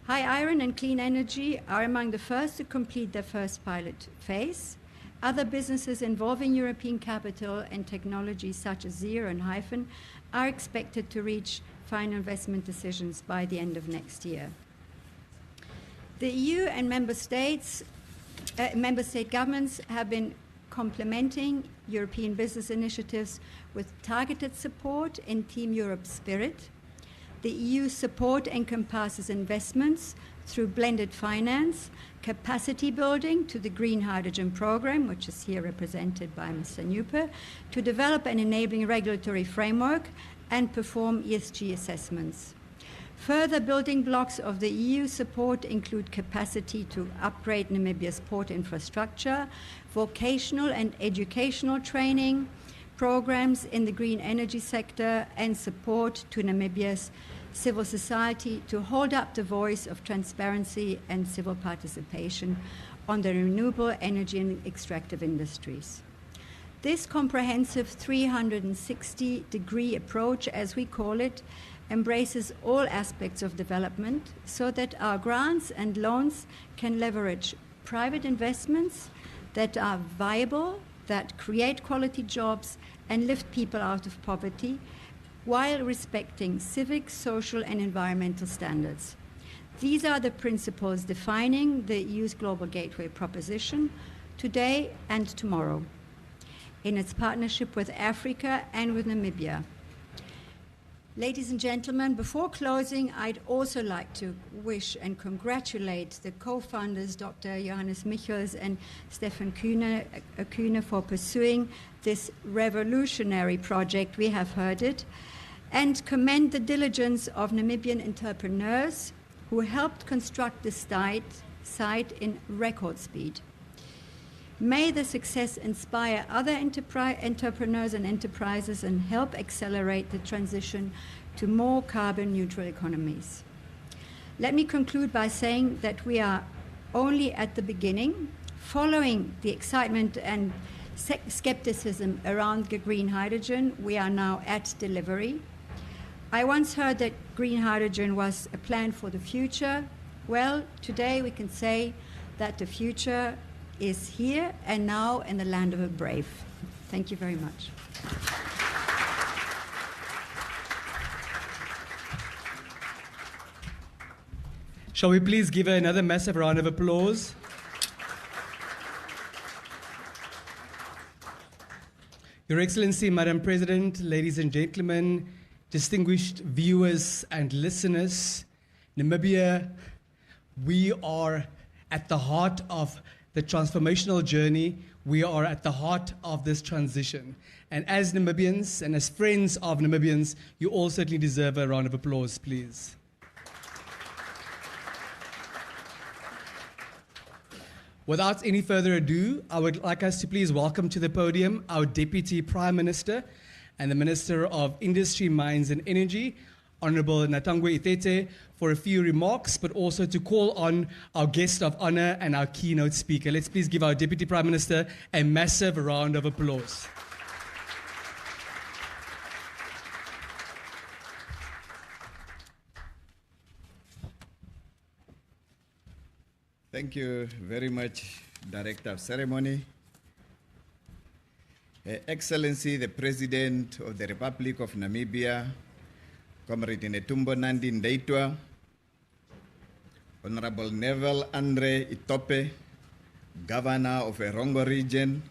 HyIron and Clean Energy are among the first to complete their first pilot phase. Other businesses involving European capital and technologies such as Zero and Hyphen are expected to reach final investment decisions by the end of next year. The EU and member state governments have been complementing European business initiatives with targeted support in Team Europe spirit. The EU support encompasses investments through blended finance, capacity building to the Green Hydrogen Program, which is here represented by Mr. Newper, to develop an enabling regulatory framework and perform ESG assessments. Further building blocks of the EU support include capacity to upgrade Namibia's port infrastructure, vocational and educational training, programs in the green energy sector, and support to Namibia's civil society to hold up the voice of transparency and civil participation on the renewable energy and extractive industries. This comprehensive 360-degree approach, as we call it, embraces all aspects of development so that our grants and loans can leverage private investments that are viable, that create quality jobs and lift people out of poverty, while respecting civic, social, and environmental standards. These are the principles defining the EU's Global Gateway proposition today and tomorrow, in its partnership with Africa and with Namibia. Ladies and gentlemen, before closing, I'd also like to wish and congratulate the co-founders, Dr. Johannes Michels and Stefan Kühne, for pursuing this revolutionary project, we have heard it, and commend the diligence of Namibian entrepreneurs who helped construct the site in record speed. May the success inspire other entrepreneurs and enterprises and help accelerate the transition to more carbon-neutral economies. Let me conclude by saying that we are only at the beginning. Following the excitement and skepticism around the green hydrogen, we are now at delivery. I once heard that green hydrogen was a plan for the future. Well, today we can say that the future is here and now in the land of the brave. Thank you very much. Shall we please give her another massive round of applause? Your Excellency, Madam President, ladies and gentlemen, distinguished viewers and listeners, Namibia, we are at the heart of the transformational journey. We are at the heart of this transition. And as Namibians and as friends of Namibians, you all certainly deserve a round of applause, please. Without any further ado, I would like us to please welcome to the podium our Deputy Prime Minister and the Minister of Industry, Mines and Energy, Honorable Netumbo Nandi-Ndaitwah, for a few remarks, but also to call on our guest of honor and our keynote speaker. Let's please give our Deputy Prime Minister a massive round of applause. Thank you very much, Director of Ceremony. Excellency, the President of the Republic of Namibia, Comrade Netumbo Nandi-Ndaitwah, Honorable Neville Andre Itope, Governor of Erongo Region,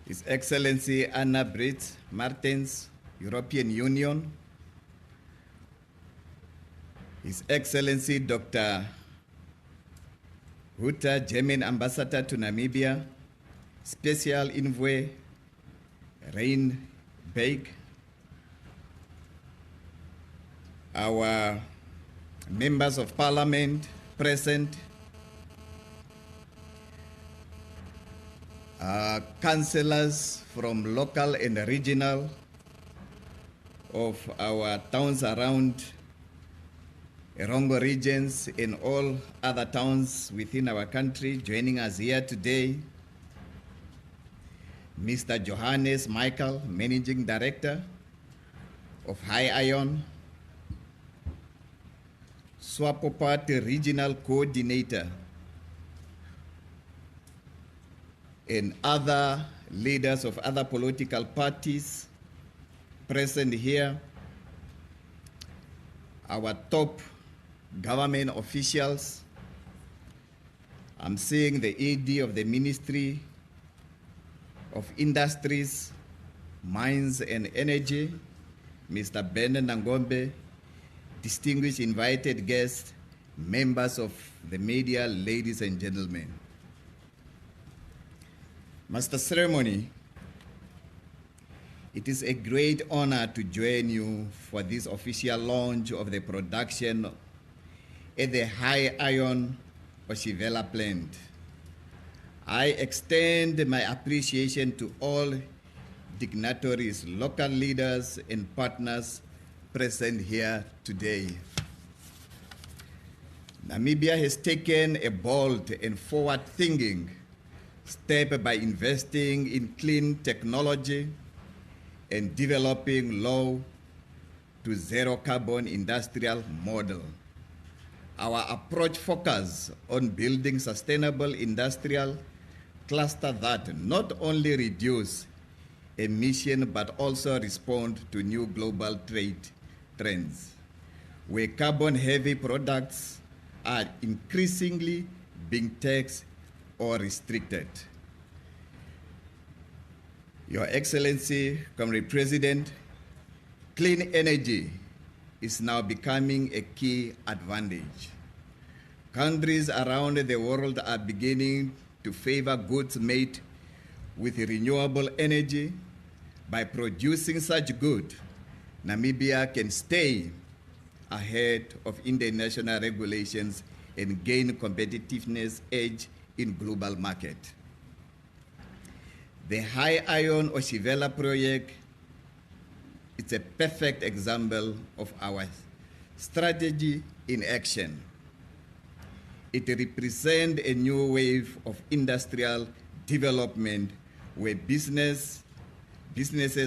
His Excellency Anna Britt Martens, European Union, His Excellency Dr. Huta, German Ambassador to Namibia, special envoy Reinberg, our members of parliament present, councillors from local and regional of our towns around Erongo regions and all other towns within our country joining us here today. Mr. Johannes Michael, Managing Director of HyIron, SWAPO Party Regional Coordinator, and other leaders of other political parties present here, our top government officials. I'm seeing the ED of the Ministry of Industries, Mines and Energy, Mr. Ben Nangombe, distinguished invited guests, members of the media, ladies and gentlemen. Master Ceremony, it is a great honor to join you for this official launch of the production at the HyIron Oshivela Plant. I extend my appreciation to all dignitaries, local leaders, and partners present here today. Namibia has taken a bold and forward-thinking step by investing in clean technology and developing low to zero carbon industrial model. Our approach focuses on building sustainable industrial cluster that not only reduce emission but also respond to new global trade trends, where carbon-heavy products are increasingly being taxed or restricted. Your Excellency, Comrade President, clean energy is now becoming a key advantage. Countries around the world are beginning to favor goods made with renewable energy. By producing such goods, Namibia can stay ahead of international regulations and gain competitiveness edge in global market. The HyIron Oshivela project is a perfect example of our strategy in action. It represents a new wave of industrial development where businesses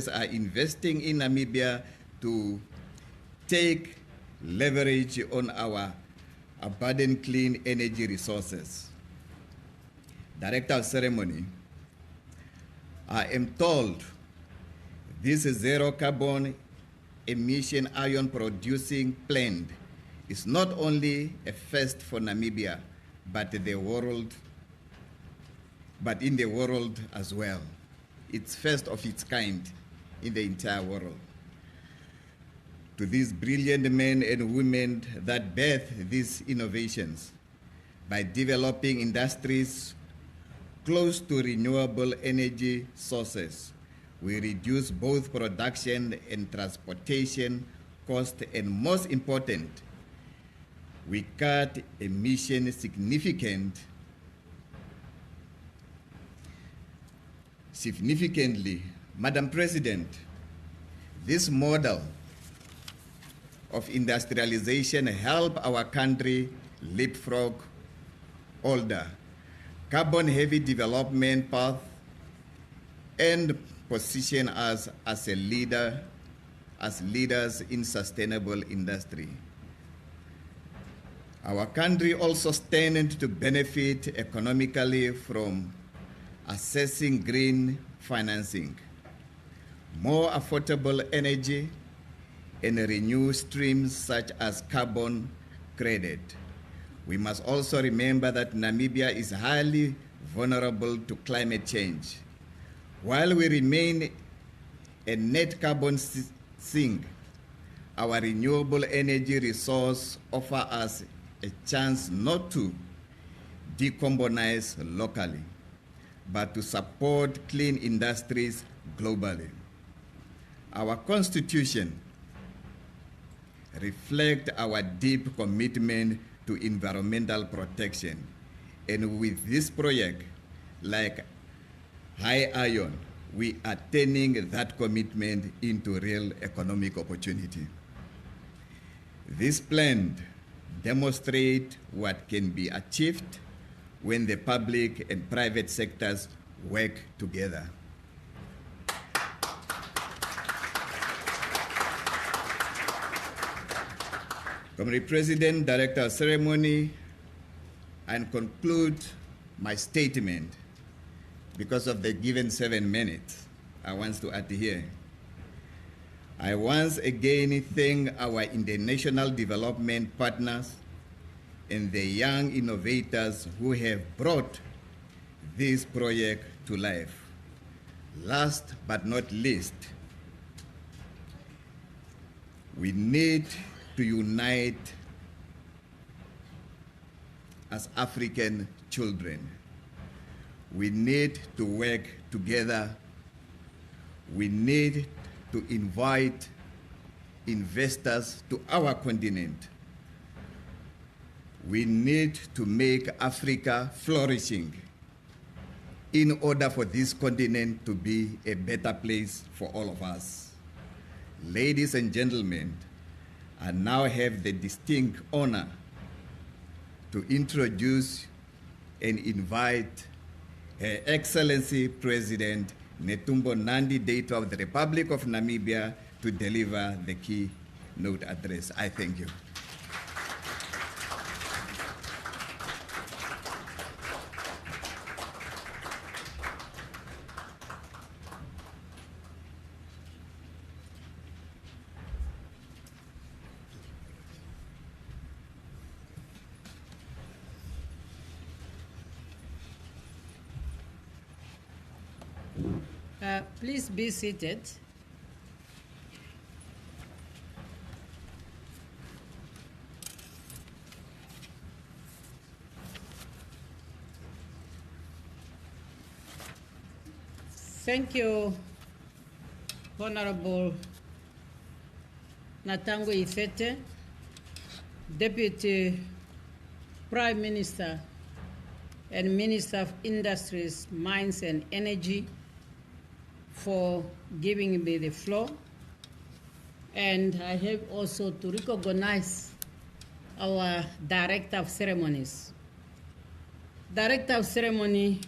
are investing in Namibia to take leverage on our abundant clean energy resources. Director of Ceremony, I am told this zero carbon emission iron producing plant is not only a first for Namibia, but in the world as well. It's first of its kind in the entire world. To these brilliant men and women that birth these innovations by developing industries close to renewable energy sources, we reduce both production and transportation cost, and most important, we cut emissions significantly. Madam President, this model of industrialization help our country leapfrog older carbon-heavy development path and position us as leaders in sustainable industry. Our country also stands to benefit economically from accessing green financing, more affordable energy, and renewable streams such as carbon credit. We must also remember that Namibia is highly vulnerable to climate change. While we remain a net carbon sink, our renewable energy resource offers us a chance not to decarbonize locally, but to support clean industries globally. Our Constitution reflects our deep commitment to environmental protection. And with this project, like HyIron, we are turning that commitment into real economic opportunity. This plan demonstrates what can be achieved when the public and private sectors work together. Comrade President, Director of Ceremony, and conclude my statement because of the given 7 minutes I want to adhere. I once again thank our international development partners and the young innovators who have brought this project to life. Last but not least, we need to unite as African children. We need to work together. We need to invite investors to our continent. We need to make Africa flourishing in order for this continent to be a better place for all of us. Ladies and gentlemen, I now have the distinct honor to introduce and invite Her Excellency President Netumbo Nandi-Ndaitwah of the Republic of Namibia to deliver the keynote address. I thank you. Please be seated. Thank you, Honorable Natango Ifete, Deputy Prime Minister and Minister of Industries, Mines and Energy, for giving me the floor. And I have also to recognize our Director of Ceremonies. Director of Ceremony,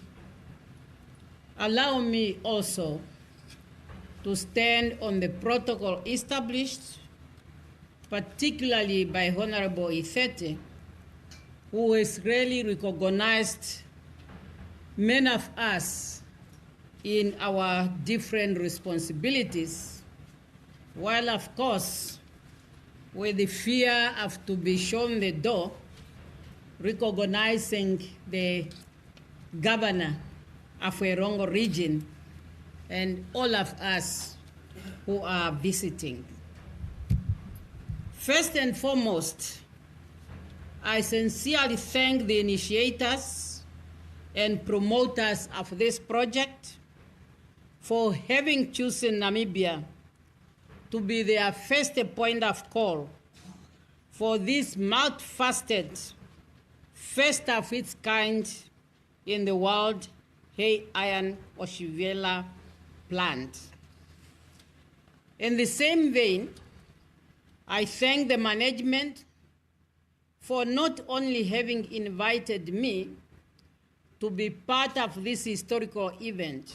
allow me also to stand on the protocol established, particularly by Honorable Ifete, who has really recognized many of us in our different responsibilities, while of course, with the fear of to be shown the door, recognizing the governor of Erongo region and all of us who are visiting. First and foremost, I sincerely thank the initiators and promoters of this project for having chosen Namibia to be their first point of call for this multifaceted, first of its kind in the world, HyIron Oshivela Plant. In the same vein, I thank the management for not only having invited me to be part of this historical event,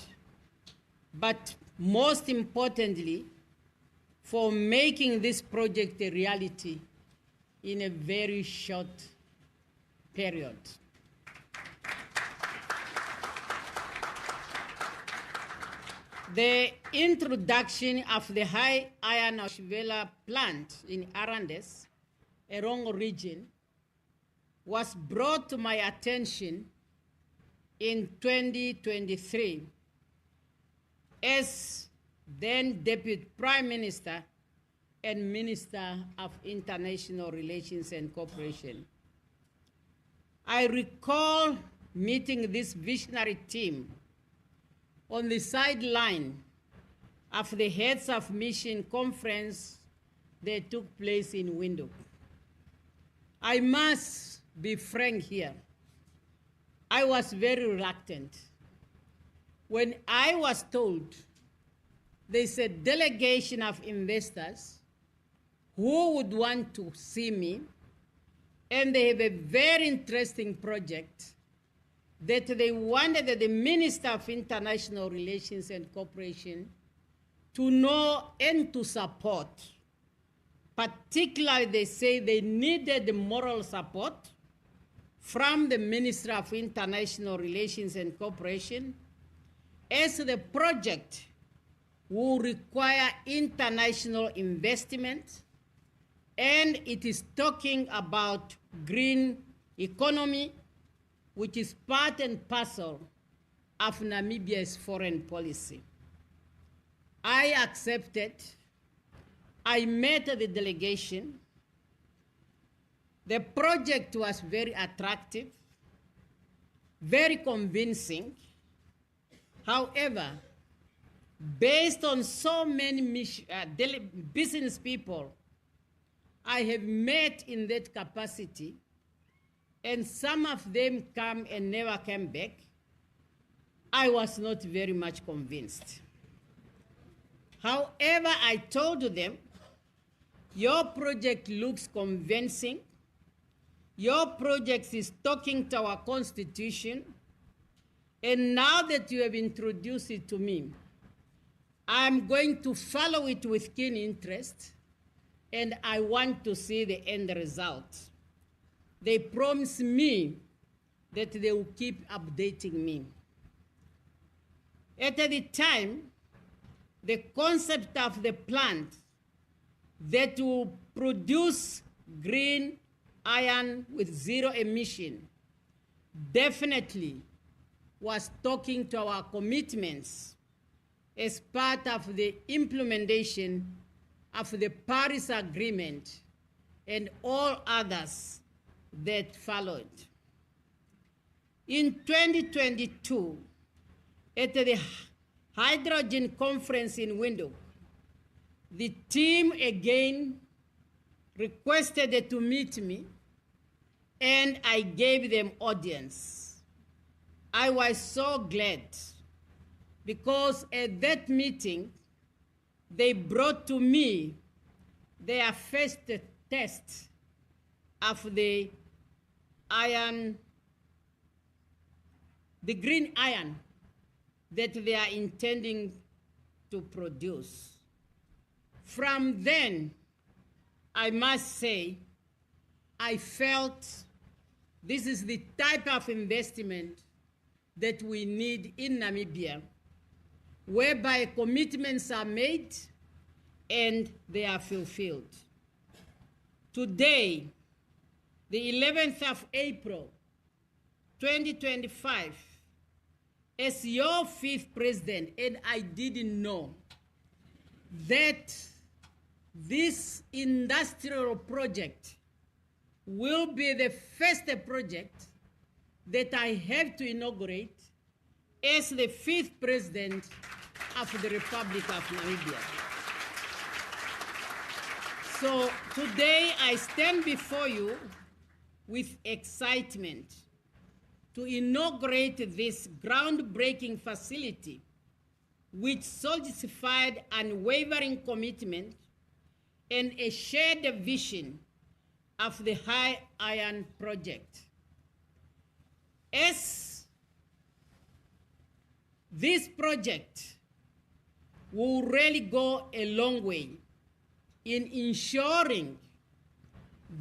but most importantly, for making this project a reality in a very short period. The introduction of the HyIron Oshivela Plant in Arandes, Erongo region, was brought to my attention in 2023 as then Deputy Prime Minister and Minister of International Relations and Cooperation. I recall meeting this visionary team on the sideline of the Heads of Mission conference that took place in Windhoek. I must be frank here. I was very reluctant. When I was told there's a delegation of investors who would want to see me, and they have a very interesting project that they wanted the Minister of International Relations and Cooperation to know and to support. Particularly, they say they needed the moral support from the Minister of International Relations and Cooperation, as the project will require international investment, and it is talking about green economy, which is part and parcel of Namibia's foreign policy. I accepted. I met the delegation. The project was very attractive, very convincing. However, based on so many business people I have met in that capacity, and some of them come and never came back, I was not very much convinced. However, I told them, your project looks convincing. Your project is talking to our constitution. And now that you have introduced it to me, I'm going to follow it with keen interest, and I want to see the end result. They promised me that they will keep updating me. At the time, the concept of the plant that will produce green iron with zero emission definitely was talking to our commitments as part of the implementation of the Paris Agreement and all others that followed. In 2022, at the hydrogen conference in Windhoek, the team again requested to meet me, and I gave them audience. I was so glad because at that meeting, they brought to me their first test of the iron, the green iron that they are intending to produce. From then, I must say, I felt this is the type of investment that we need in Namibia, whereby commitments are made and they are fulfilled. Today, the 11th of April, 2025, as your fifth president, and I didn't know that this industrial project will be the first project that I have to inaugurate as the fifth president of the Republic of Namibia. So today I stand before you with excitement to inaugurate this groundbreaking facility, which solidified unwavering commitment and a shared vision of the HyIron project. As this project will really go a long way in ensuring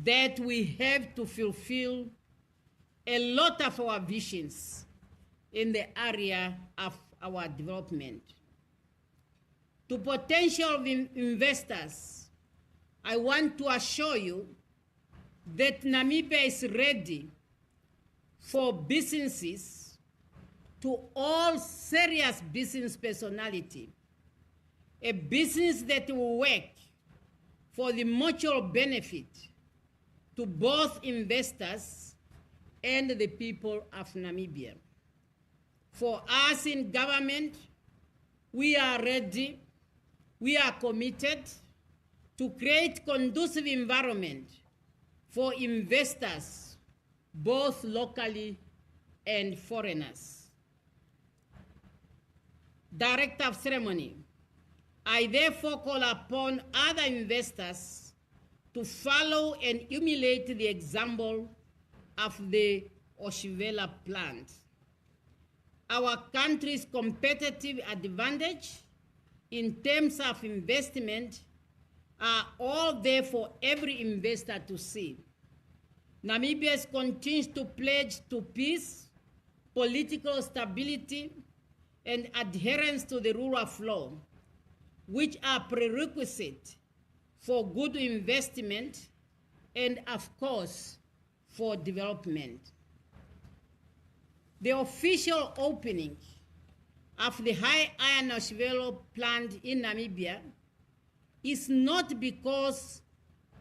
that we have to fulfill a lot of our visions in the area of our development. To potential investors, I want to assure you that Namibia is ready for businesses, to all serious business personality, a business that will work for the mutual benefit to both investors and the people of Namibia. For us in government, we are ready, we are committed to create conducive environment for investors, both locally and foreigners. Director of Ceremony, I therefore call upon other investors to follow and emulate the example of the Oshivela plant. Our country's competitive advantage in terms of investment are all there for every investor to see. Namibia continues to pledge to peace, political stability, and adherence to the rule of law, which are prerequisites for good investment and, of course, for development. The official opening of the HyIron Oshivela Plant in Namibia is not because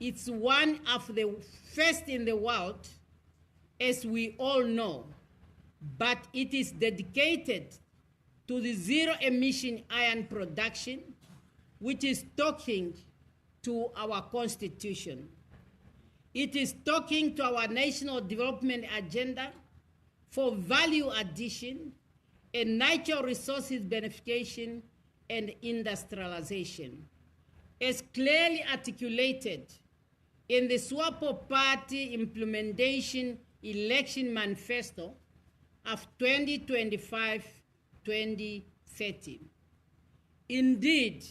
it's one of the first in the world, as we all know, but it is dedicated to the zero-emission iron production, which is talking to our Constitution. It is talking to our national development agenda for value addition and natural resources beneficiation and industrialization, as clearly articulated in the SWAPO Party Implementation Election Manifesto of 2025-2030. Indeed,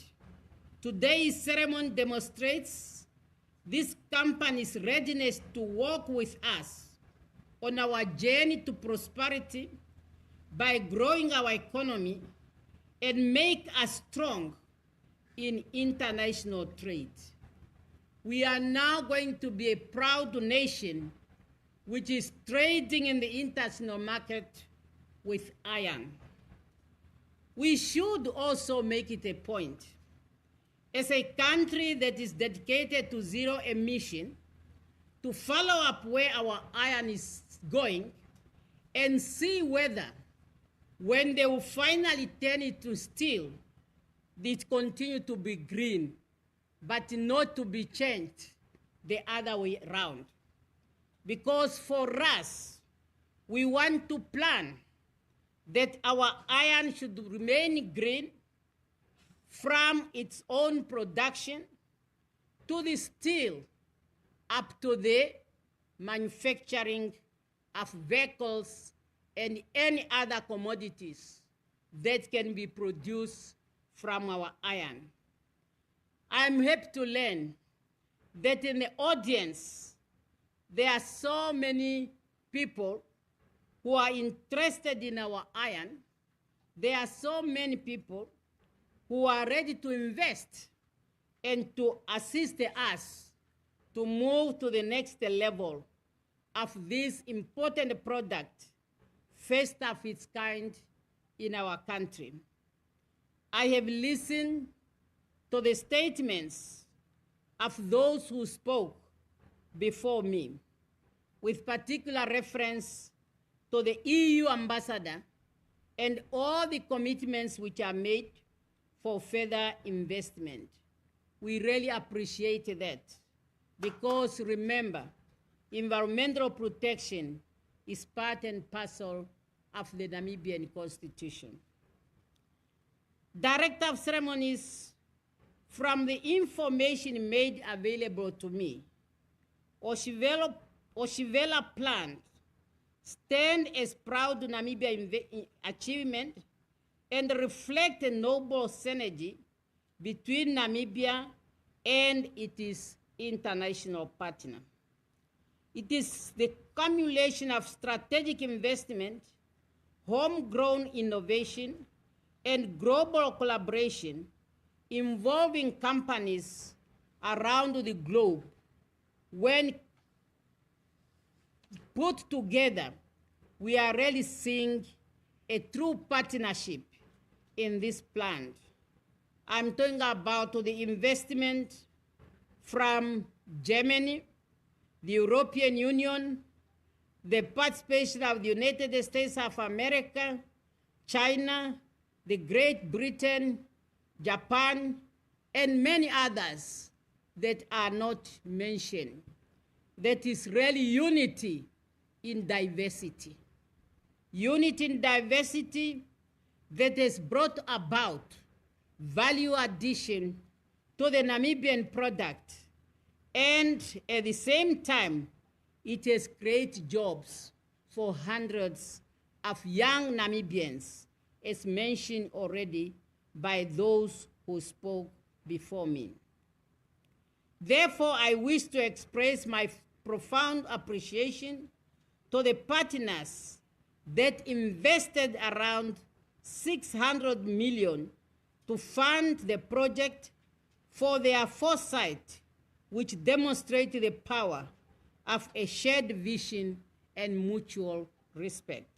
today's ceremony demonstrates this company's readiness to work with us on our journey to prosperity by growing our economy and make us strong in international trade. We are now going to be a proud nation which is trading in the international market with iron. We should also make it a point, as a country that is dedicated to zero emission, to follow up where our iron is going and see whether, when they will finally turn it to steel, it continue to be green, but not to be changed the other way around. Because for us, we want to plan that our iron should remain green from its own production to the steel up to the manufacturing of vehicles and any other commodities that can be produced from our iron. I'm happy to learn that in the audience, there are so many people who are interested in our iron. There are so many people who are ready to invest and to assist us to move to the next level of this important product, first of its kind in our country. I have listened to the statements of those who spoke before me, with particular reference to the EU ambassador and all the commitments which are made for further investment. We really appreciate that, because remember, environmental protection is part and parcel of the Namibian Constitution. Director of Ceremonies, from the information made available to me, Oshivela Plant stand as proud Namibia achievement and reflect a noble synergy between Namibia and its international partner. It is the cumulation of strategic investment, homegrown innovation, and global collaboration involving companies around the globe. When put together, we are really seeing a true partnership in this plant. I'm talking about the investment from Germany, the European Union, the participation of the United States of America, China, the Great Britain, Japan, and many others that are not mentioned. That is really unity in diversity. Unity in diversity that has brought about value addition to the Namibian product, and at the same time, it has created jobs for hundreds of young Namibians, as mentioned already by those who spoke before me. Therefore, I wish to express my profound appreciation to the partners that invested around 600 million to fund the project for their foresight, which demonstrated the power of a shared vision and mutual respect.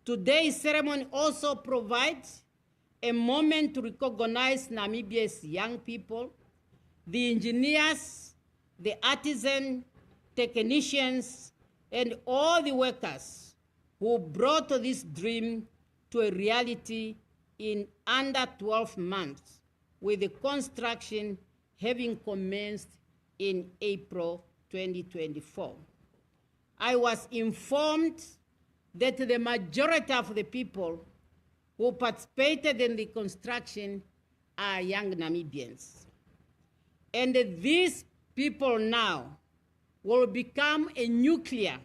Today's ceremony also provides a moment to recognize Namibia's young people, the engineers, the artisans, technicians, and all the workers who brought this dream to a reality in under 12 months, with the construction having commenced in April 2024. I was informed that the majority of the people who participated in the construction are young Namibians. And these people now will become a nucleus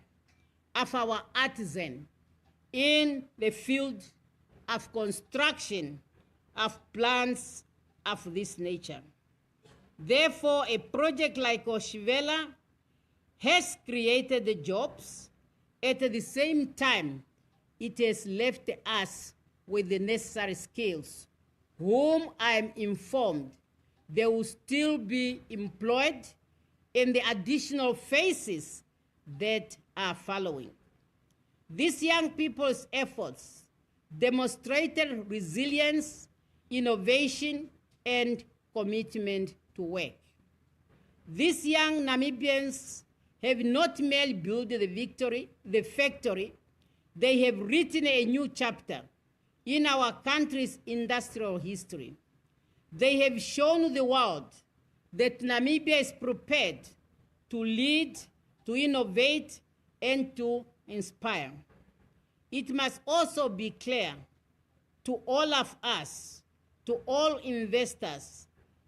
of our artisans in the field of construction of plants of this nature. Therefore, a project like Oshivela has created the jobs. At the same time, it has left us with the necessary skills, whom I am informed they will still be employed in the additional phases that are following. These young people's efforts demonstrated resilience, innovation, and commitment to work. These young Namibians have not merely built the factory, they have written a new chapter in our country's industrial history. They have shown the world that Namibia is prepared to lead, to innovate, and to inspire. It must also be clear to all of us, to all investors,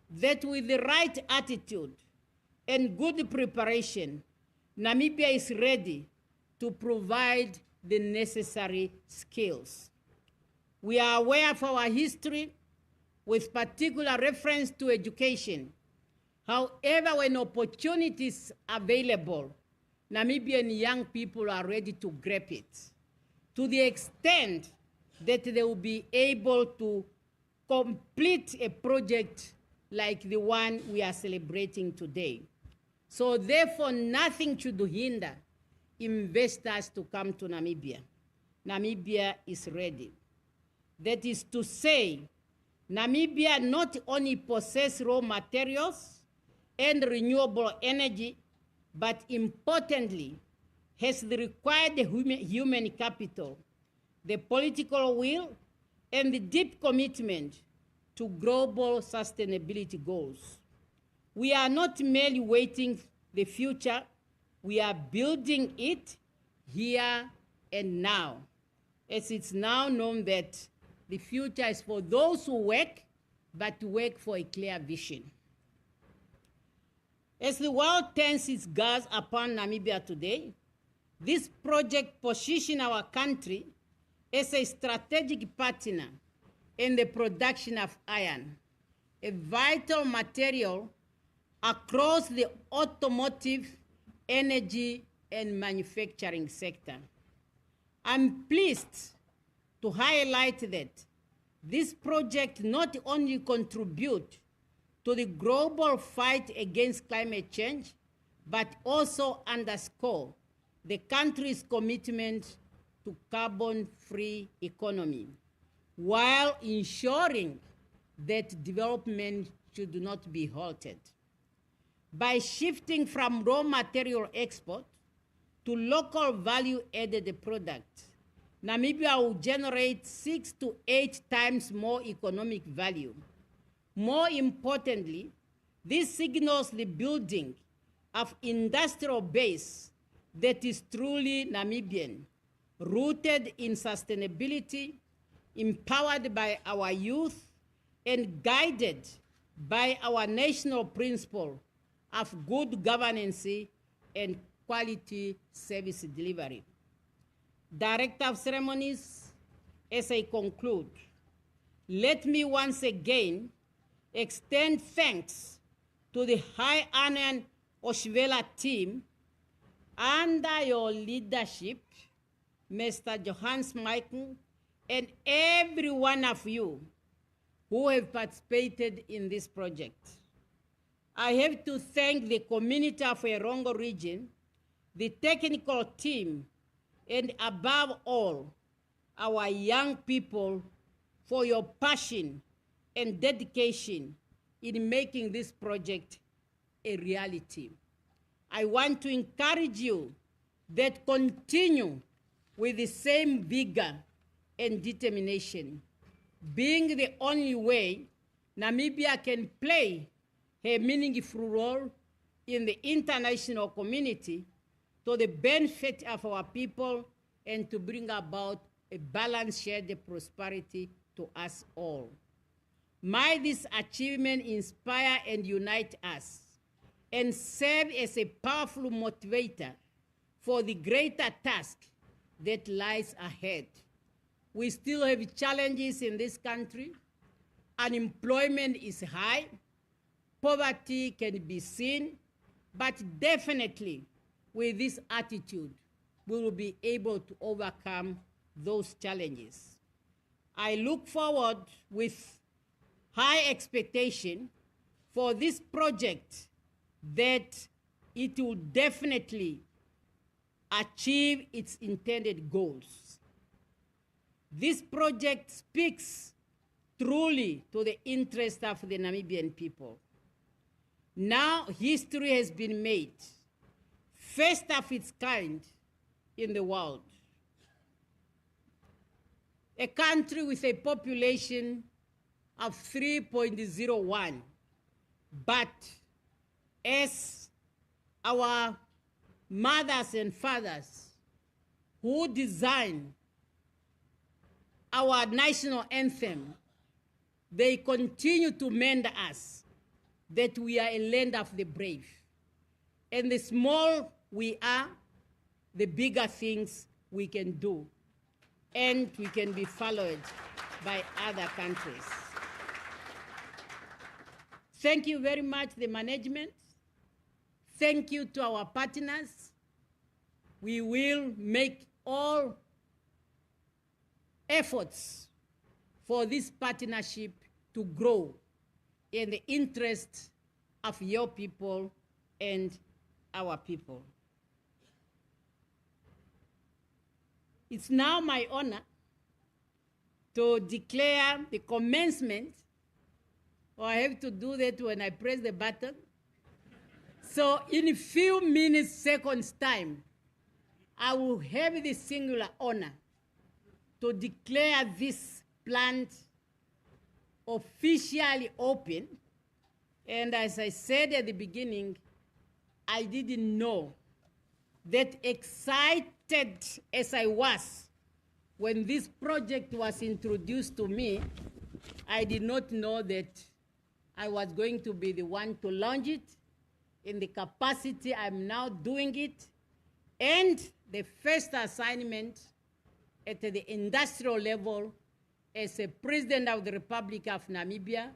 that with the right attitude and good preparation, Namibia is ready to provide the necessary skills. We are aware of our history with particular reference to education. However, when opportunities are available, Namibian young people are ready to grab it, to the extent that they will be able to complete a project like the one we are celebrating today. So therefore, nothing should hinder investors to come to Namibia. Namibia is ready. That is to say, Namibia not only possesses raw materials and renewable energy, but importantly, has the required human capital, the political will, and the deep commitment to global sustainability goals. We are not merely waiting the future, we are building it here and now. As it's now known that the future is for those who work, but to work for a clear vision. As the world turns its gaze upon Namibia today, this project positions our country as a strategic partner in the production of iron, a vital material across the automotive, energy, and manufacturing sector. I'm pleased to highlight that this project not only contributes to the global fight against climate change, but also underscores the country's commitment to carbon-free economy, while ensuring that development should not be halted. By shifting from raw material export to local value-added products, Namibia will generate 6 to 8 times more economic value. More importantly, this signals the building of industrial base that is truly Namibian, rooted in sustainability, empowered by our youth, and guided by our national principle of good governance and quality service delivery. Director of Ceremonies, as I conclude, let me once again extend thanks to the HyIron Oshivela team under your leadership, Mr. Johannes Michael, and every one of you who have participated in this project. I have to thank the community of Erongo region, the technical team, and above all, our young people for your passion and dedication in making this project a reality. I want to encourage you that continue with the same vigor and determination, being the only way Namibia can play a meaningful role in the international community to the benefit of our people and to bring about a balanced shared prosperity to us all. May this achievement inspire and unite us and serve as a powerful motivator for the greater task that lies ahead. We still have challenges in this country. Unemployment is high. Poverty can be seen, but definitely with this attitude, we will be able to overcome those challenges. I look forward with high expectation for this project that it will definitely achieve its intended goals. This project speaks truly to the interest of the Namibian people. Now history has been made, first of its kind in the world. A country with a population of 3.01, but as our mothers and fathers who designed our national anthem, they continue to mend us that we are a land of the brave. And the small we are, the bigger things we can do. And we can be followed by other countries. Thank you very much, the management. Thank you to our partners. We will make all efforts for this partnership to grow in the interest of your people and our people. It's now my honor to declare the commencement, or I have to do that when I press the button. So in a few minutes, seconds time, I will have the singular honor to declare this plant officially open. And as I said at the beginning, I didn't know that excited as I was when this project was introduced to me, I did not know that I was going to be the one to launch it in the capacity I'm now doing it, and the first assignment at the industrial level as a president of the Republic of Namibia,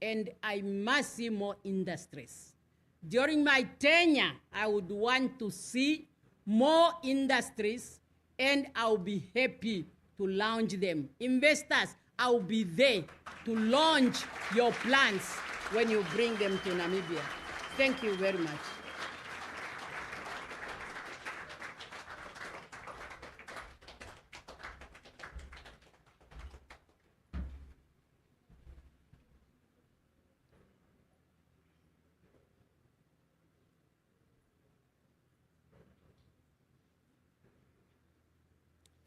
and I must see more industries. During my tenure, I would want to see more industries, and I'll be happy to launch them. Investors, I'll be there to launch your plants when you bring them to Namibia. Thank you very much.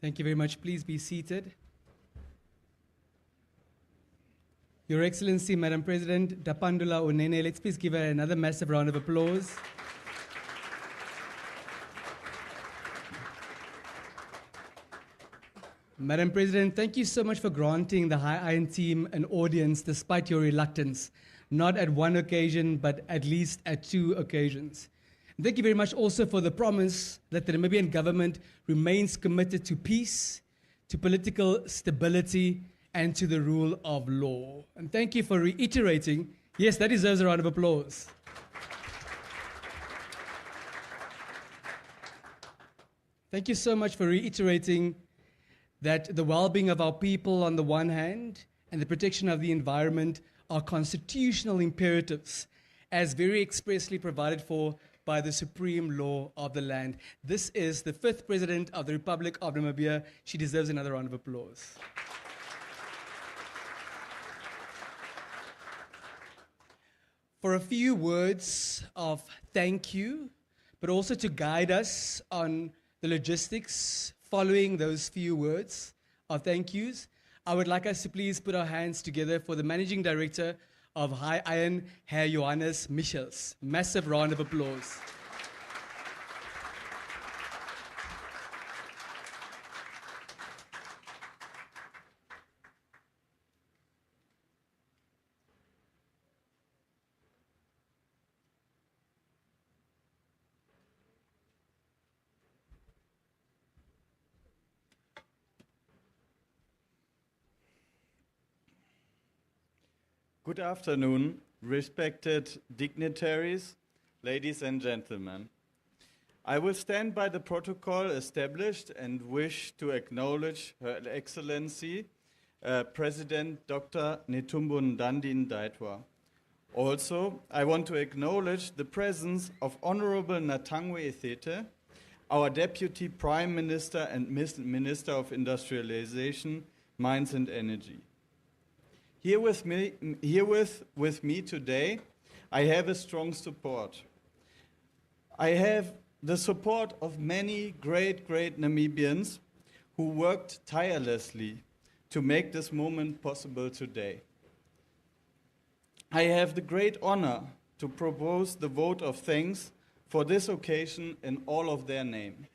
Thank you very much. Please be seated. Your Excellency, Madam President Dapandula Unene, let's please give her another massive round of applause. Madam President, thank you so much for granting the HyIron team an audience despite your reluctance, not at one occasion, but at least at 2 occasions. And thank you very much also for the promise that the Namibian government remains committed to peace, to political stability, and to the rule of law. And thank you for reiterating, yes, that deserves a round of applause. Thank you so much for reiterating that the well-being of our people on the one hand and the protection of the environment are constitutional imperatives as very expressly provided for by the supreme law of the land. This is the 5th President of the Republic of Namibia. She deserves another round of applause. For a few words of thank you, but also to guide us on the logistics following those few words of thank yous, I would like us to please put our hands together for the Managing Director of HyIron, Herr Johannes Michels. Massive round of applause. Good afternoon, respected dignitaries, ladies and gentlemen. I will stand by the protocol established and wish to acknowledge Her Excellency, President Dr. Netumbo Nandi-Ndaitwah. Also, I want to acknowledge the presence of Honorable Natangwe Ethete, our Deputy Prime Minister and Minister of Industrialization, Mines and Energy. Here with me today, I have a strong support. I have the support of many great Namibians who worked tirelessly to make this moment possible today. I have the great honor to propose the vote of thanks for this occasion in all of their name.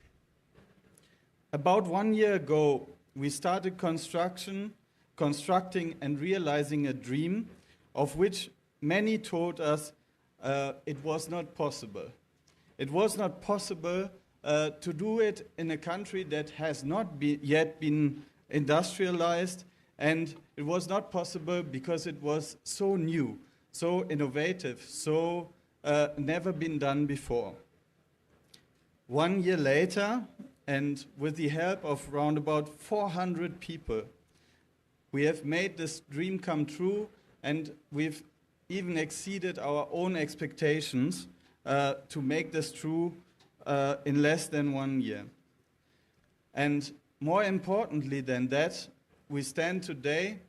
About 1 year ago, we started constructing and realizing a dream of which many told us it was not possible. It was not possible to do it in a country that has not yet been industrialized, and it was not possible because it was so new, so innovative, so never been done before. 1 year later, and with the help of around about 400 people, we have made this dream come true, and we've even exceeded our own expectations to make this true in less than 1 year. And more importantly than that, we stand today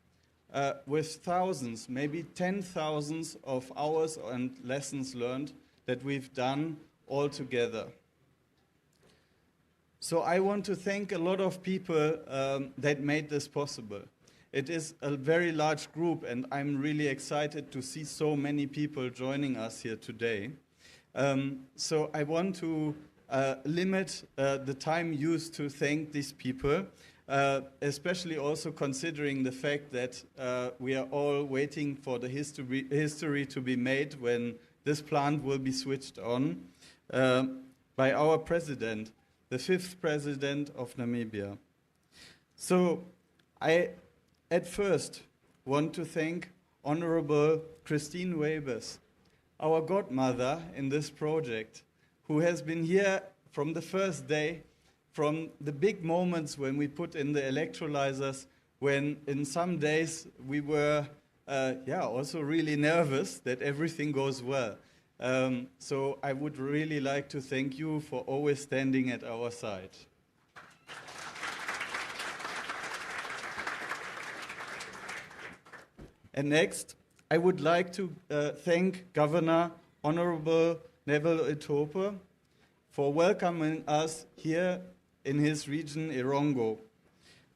with thousands, maybe 10,000 of hours and lessons learned that we've done all together. So I want to thank a lot of people that made this possible. It is a very large group, and I'm really excited to see so many people joining us here today. So I want to limit the time used to thank these people, especially also considering the fact that we are all waiting for the history to be made when this plant will be switched on by our president, the 5th President of Namibia. So I at first want to thank Honorable Christine Webers, our godmother in this project, who has been here from the first day, from the big moments when we put in the electrolyzers, when in some days we were also really nervous that everything goes well. So I would really like to thank you for always standing at our side. And next, I would like to thank Governor Honorable Neville Etope for welcoming us here in his region, Erongo.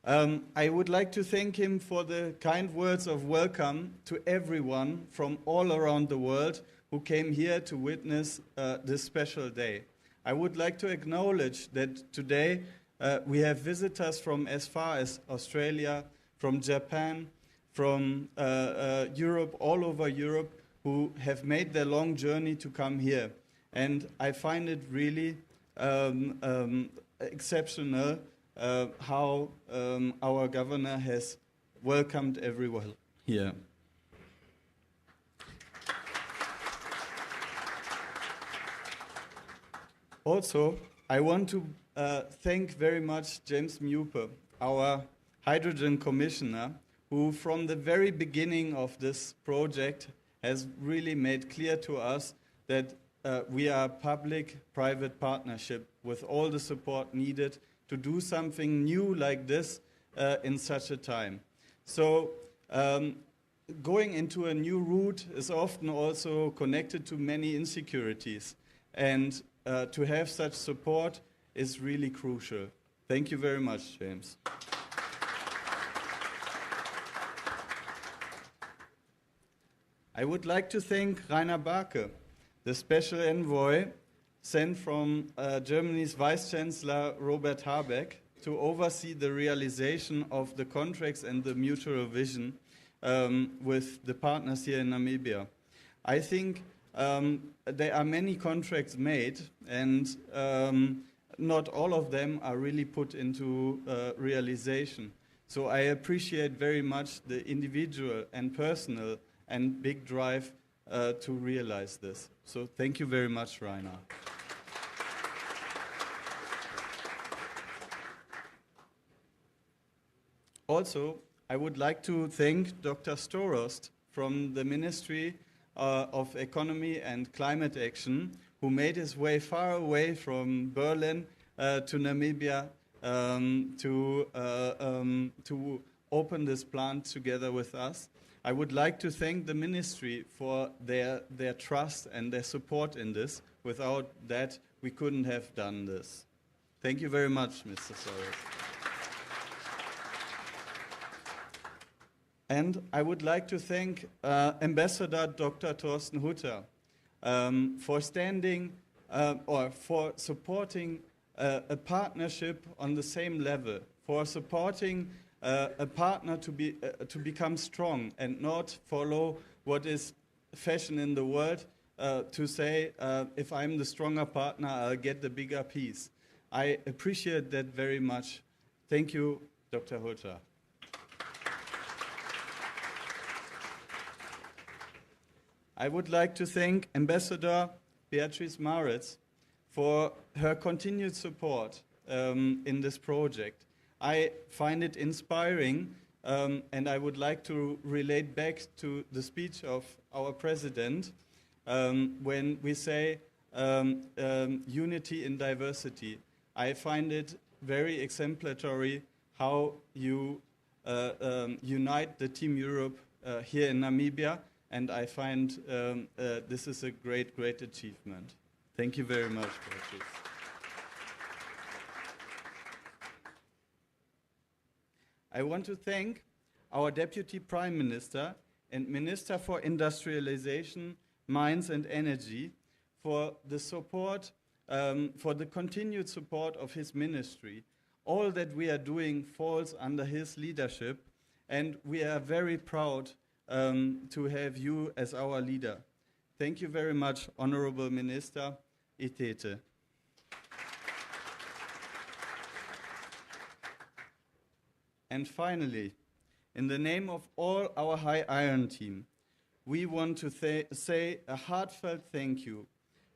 I would like to thank him for the kind words of welcome to everyone from all around the world who came here to witness this special day. I would like to acknowledge that today we have visitors from as far as Australia, from Japan, from Europe, all over Europe, who have made their long journey to come here. And I find it really exceptional how our governor has welcomed everyone here. Also, I want to thank very much James Muper, our hydrogen commissioner, who from the very beginning of this project has really made clear to us that we are a public-private partnership with all the support needed to do something new like this in such a time. So going into a new route is often also connected to many insecurities, and to have such support is really crucial. Thank you very much, James. I would like to thank Rainer Barke, the special envoy sent from Germany's Vice Chancellor Robert Habeck to oversee the realization of the contracts and the mutual vision with the partners here in Namibia. I think there are many contracts made, and not all of them are really put into realization. So I appreciate very much the individual and personal and big drive to realize this. So thank you very much, Rainer. Also, I would like to thank Dr. Storost from the Ministry of Economy and Climate Action, who made his way far away from Berlin to Namibia to open this plant together with us. I would like to thank the ministry for their trust and their support in this. Without that, we couldn't have done this. Thank you very much, Mr. Soros. And I would like to thank Ambassador Dr. Thorsten Hutter for standing or for supporting a partnership on the same level, for supporting a partner to become strong and not follow what is fashion in the world, to say, if I'm the stronger partner, I'll get the bigger piece. I appreciate that very much. Thank you, Dr. Hutter. I would like to thank Ambassador Beatrice Maritz for her continued support in this project. I find it inspiring, and I would like to relate back to the speech of our president when we say unity in diversity. I find it very exemplary how you unite the Team Europe here in Namibia, and I find this is a great, great achievement. Thank you very much, Beatrice. I want to thank our Deputy Prime Minister and Minister for Industrialization, Mines and Energy for the support, for the continued support of his ministry. All that we are doing falls under his leadership, and we are very proud to have you as our leader. Thank you very much, Honorable Minister Itete. And finally, in the name of all our HyIron team, we want to say a heartfelt thank you,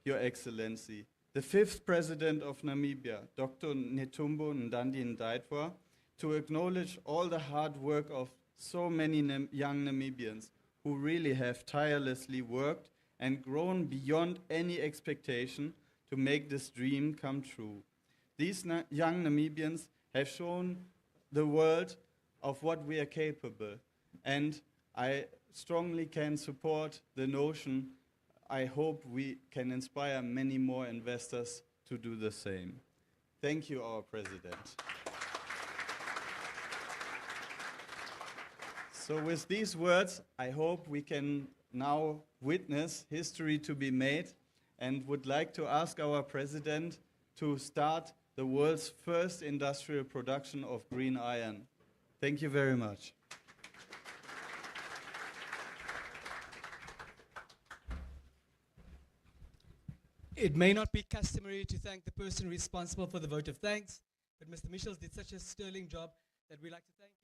Your Excellency, the 5th President of Namibia, Dr. Netumbo Nandi-Ndaitwah, to acknowledge all the hard work of so many young Namibians who really have tirelessly worked and grown beyond any expectation to make this dream come true. These young Namibians have shown the world of what we are capable, and I strongly can support the notion. I hope we can inspire many more investors to do the same. Thank you, our President. So with these words, I hope we can now witness history to be made, and would like to ask our president to start the world's first industrial production of green iron. Thank you very much. It may not be customary to thank the person responsible for the vote of thanks, but Mr. Michels did such a sterling job that we'd like to thank him.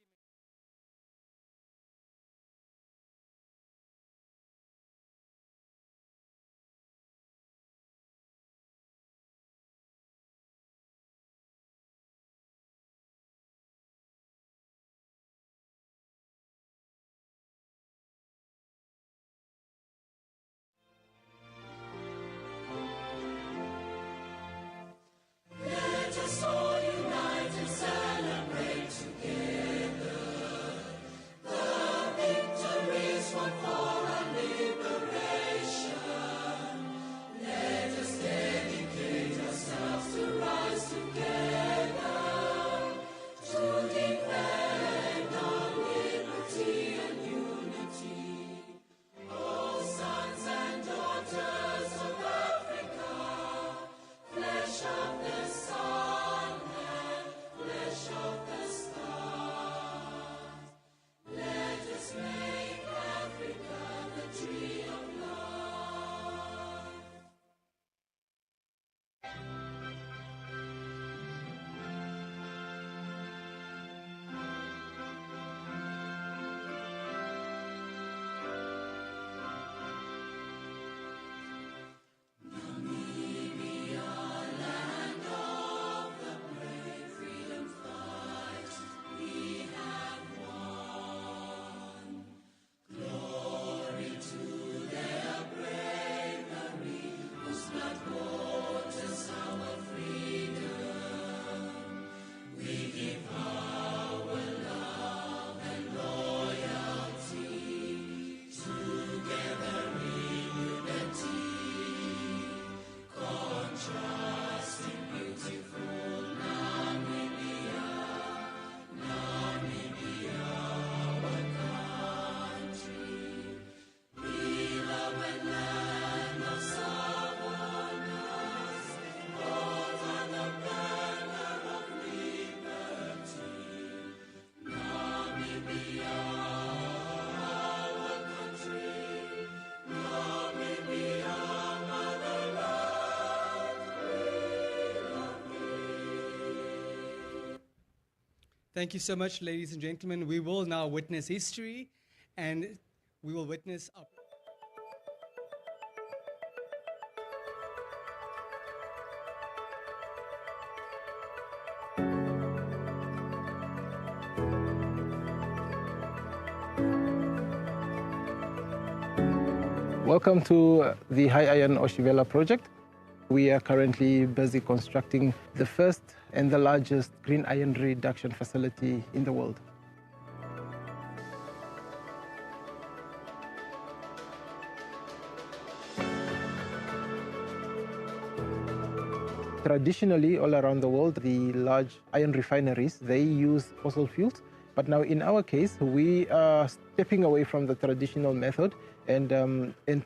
Let us all unite and celebrate together. The victories won for our liberation. Let us dedicate ourselves to rise together to defend our liberty and unity. Oh, sons and daughters of Africa, flesh of the sun and flesh of the stars, let us make Africa the tree of life. Namibia, land of the brave freedom fight, we have won. Glory to their bravery, whose blood bought us our freedom. We give our love and loyalty, together in unity. Contrasting beautiful Namibia, Namibia, our country. Beloved land of Southerners, both on the banner of liberty. Namibia, our country. Namibia, motherland, we love thee. Thank you so much, ladies and gentlemen. We will now witness history, and we will witness our Welcome to the HyIron Oshivela project. We are currently busy constructing the first and the largest green iron reduction facility in the world. Traditionally, all around the world, the large iron refineries, they use fossil fuels. But now in our case, we are stepping away from the traditional method and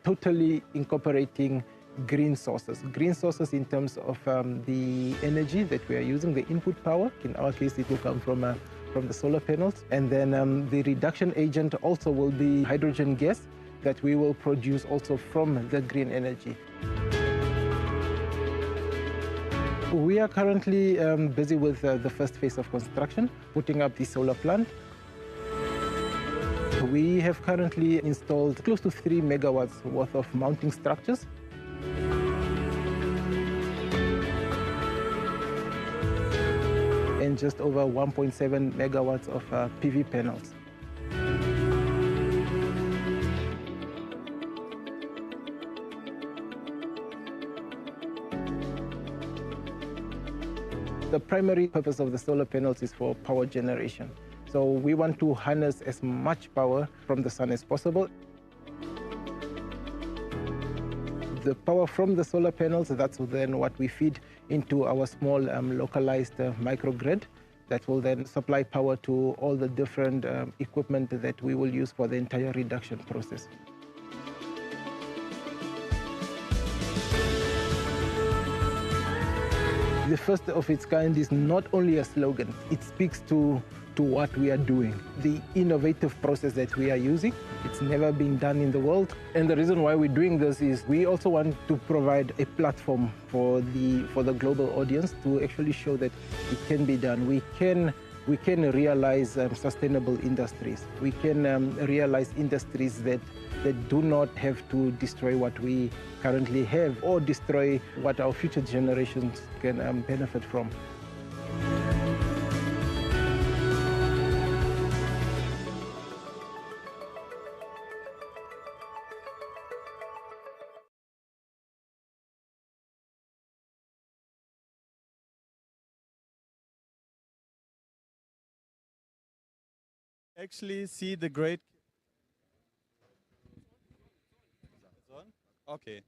totally incorporating green sources. Green sources in terms of the energy that we are using, the input power. In our case, it will come from the solar panels. And then the reduction agent also will be hydrogen gas that we will produce also from the green energy. We are currently busy with the first phase of construction, putting up the solar plant. We have currently installed close to 3 megawatts worth of mounting structures. And just over 1.7 megawatts of PV panels. The primary purpose of the solar panels is for power generation. So we want to harness as much power from the sun as possible. The power from the solar panels, that's then what we feed into our small localized microgrid that will then supply power to all the different equipment that we will use for the entire reduction process. The first of its kind is not only a slogan, it speaks to what we are doing, the innovative process that we are using. It's never been done in the world. And the reason why we're doing this is we also want to provide a platform for the global audience to actually show that it can be done. We can realize sustainable industries. We can realize industries that do not have to destroy what we currently have or destroy what our future generations can benefit from. Actually see the great... Okay.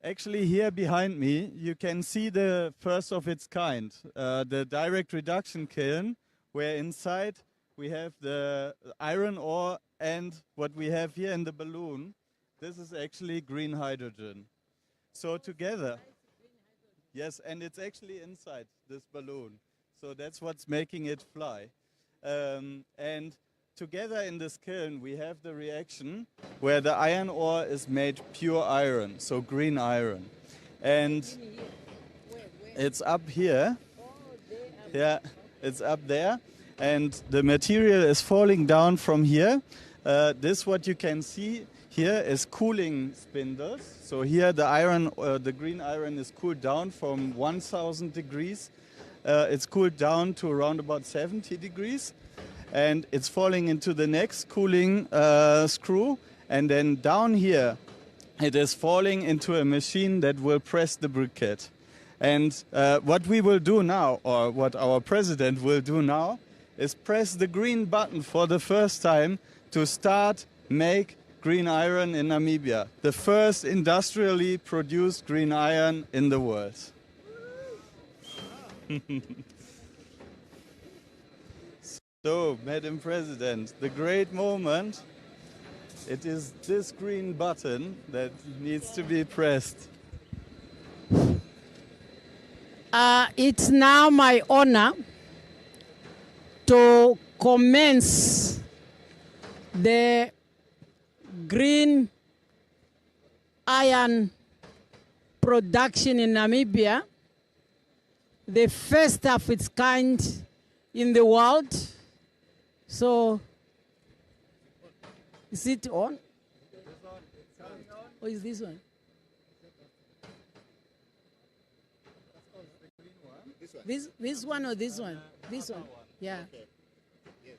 Actually here behind me you can see the first of its kind, the direct reduction kiln, where inside we have the iron ore and what we have here in the balloon, this is actually green hydrogen. So together, yes, and it's actually inside this balloon. So that's what's making it fly. And together in this kiln we have the reaction where the iron ore is made pure iron, so green iron. And it's up here. Yeah, it's up there. And the material is falling down from here. This, what you can see here, is cooling spindles. So here the green iron is cooled down from 1000 degrees. It's cooled down to around about 70 degrees. And it's falling into the next cooling screw. And then down here, it is falling into a machine that will press the briquette. And what we will do now, or what our president will do now, is press the green button for the first time to make green iron in Namibia. The first industrially produced green iron in the world. So, Madam President, the great moment, it is this green button that needs to be pressed. It's now my honor to commence the green iron production in Namibia, the first of its kind in the world. So, is it on? Or is this one? This one or this one? This one. Yeah. Okay. Yes.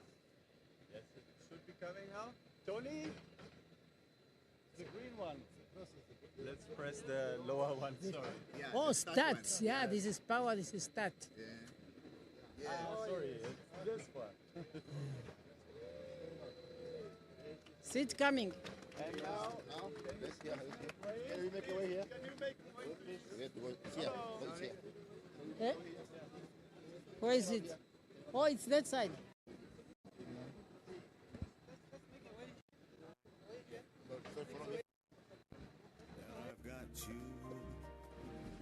Yes, it should be coming now. Tony? The green one. Let's press the lower one, sorry. Yeah, oh, start. Yeah, this is power, this is start. Yeah. Yeah. Sorry, it's this one. See it coming. And now, can we make a way here? Can you make a way, please? Eh? Where is it? Oh, it's that side. I've got you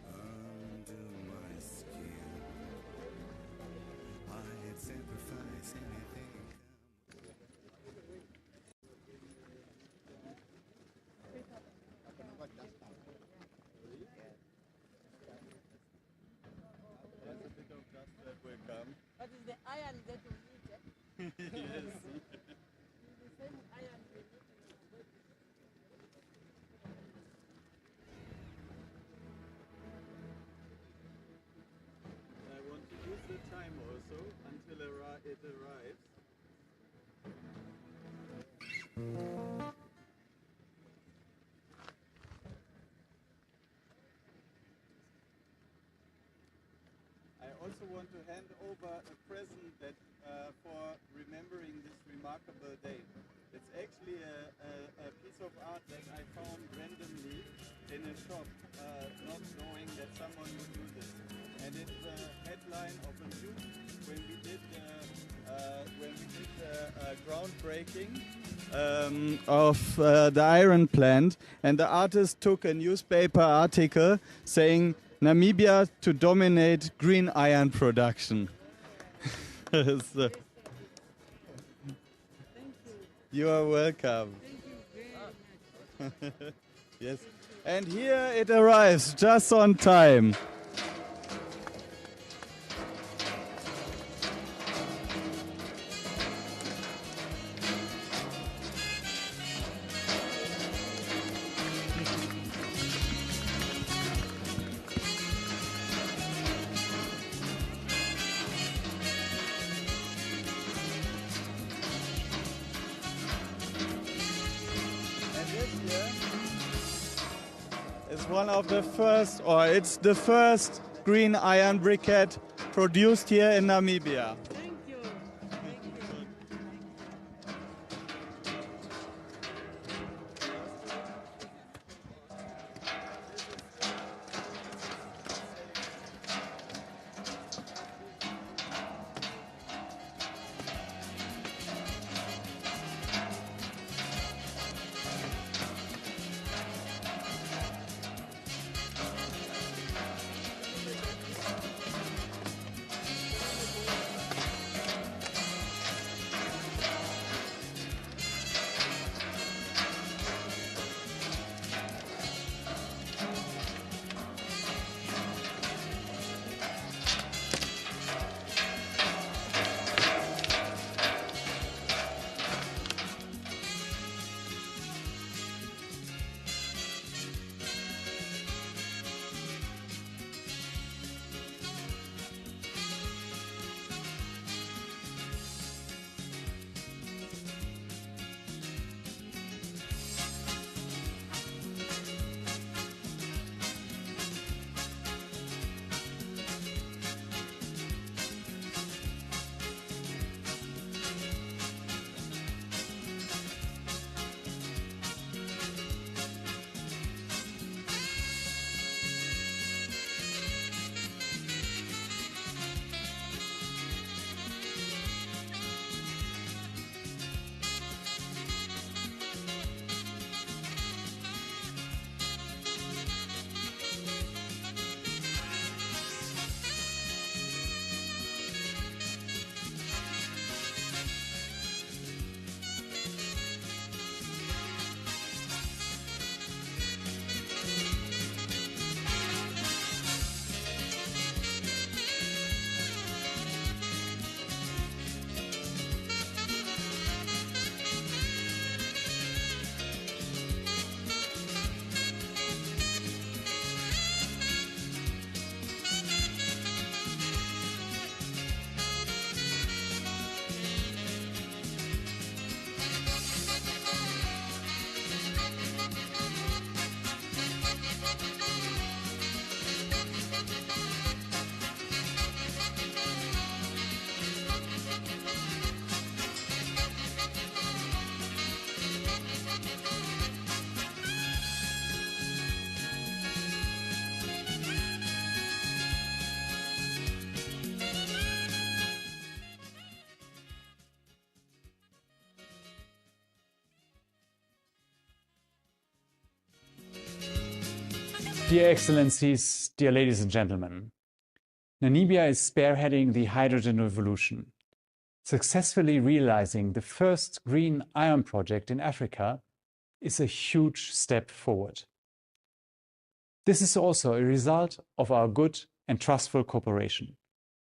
under my skin. I'd sacrifice anything. What is the iron that we need? Yes. The same iron we need. I want to use the time also until it arrives. I also want to hand over a present that for remembering this remarkable day. It's actually a piece of art that I found randomly in a shop, not knowing that someone would do this. and it's a headline of a news when we did groundbreaking of the iron plant, and the artist took a newspaper article saying Namibia to dominate green iron production. So, you are welcome. Yes, and here it arrives just on time. One of the first, or it's the first green iron briquette produced here in Namibia. Thank you. Dear Excellencies, dear ladies and gentlemen, Namibia is spearheading the hydrogen revolution. Successfully realizing the first green iron project in Africa is a huge step forward. This is also a result of our good and trustful cooperation.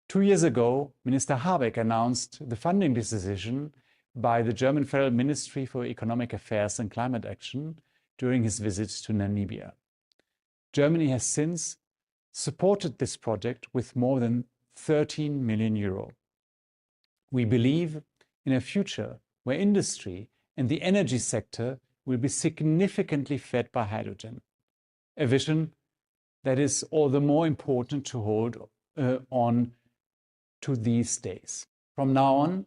2 years ago, Minister Habeck announced the funding decision by the German Federal Ministry for Economic Affairs and Climate Action during his visit to Namibia. Germany has since supported this project with more than 13 million euro. We believe in a future where industry and the energy sector will be significantly fed by hydrogen, a vision that is all the more important to hold on to these days. From now on,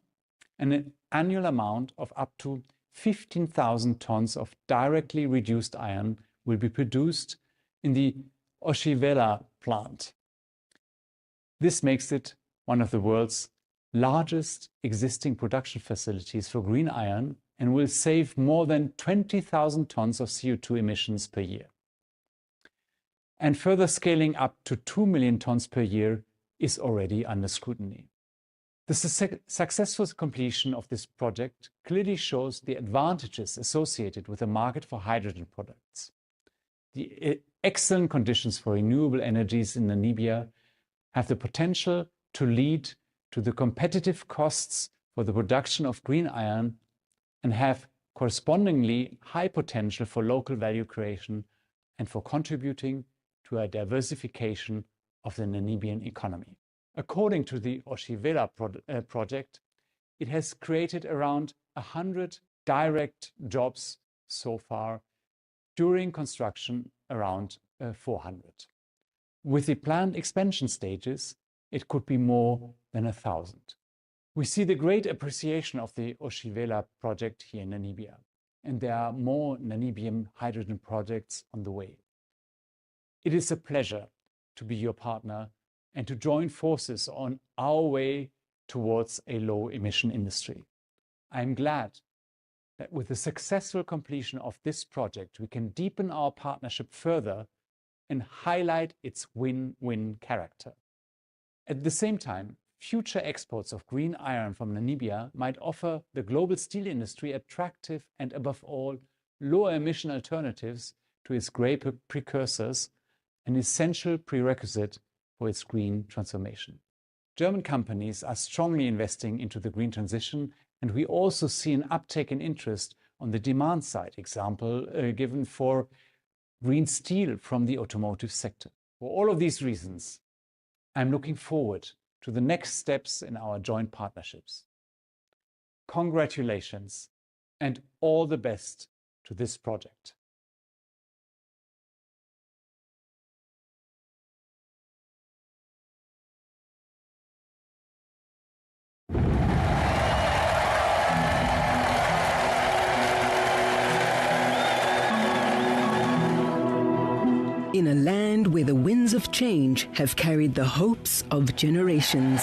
an annual amount of up to 15,000 tons of directly reduced iron will be produced in the Oshivela Plant. This makes it one of the world's largest existing production facilities for green iron and will save more than 20,000 tons of CO2 emissions per year. And further scaling up to 2 million tons per year is already under scrutiny. The successful completion of this project clearly shows the advantages associated with the market for hydrogen products. The excellent conditions for renewable energies in Namibia have the potential to lead to the competitive costs for the production of green iron and have correspondingly high potential for local value creation and for contributing to a diversification of the Namibian economy. According to the Oshivela project, it has created around 100 direct jobs so far, during construction around 400. With the planned expansion stages, it could be more than 1,000. We see the great appreciation of the Oshivela project here in Namibia, and there are more Namibian hydrogen projects on the way. It is a pleasure to be your partner and to join forces on our way towards a low-emission industry. I am glad that with the successful completion of this project, we can deepen our partnership further and highlight its win-win character. At the same time, future exports of green iron from Namibia might offer the global steel industry attractive and, above all, lower emission alternatives to its grey precursors, an essential prerequisite for its green transformation. German companies are strongly investing into the green transition, and we also see an uptake in interest on the demand side, example given for green steel from the automotive sector. For all of these reasons, I'm looking forward to the next steps in our joint partnerships. Congratulations and all the best to this project. In a land where the winds of change have carried the hopes of generations.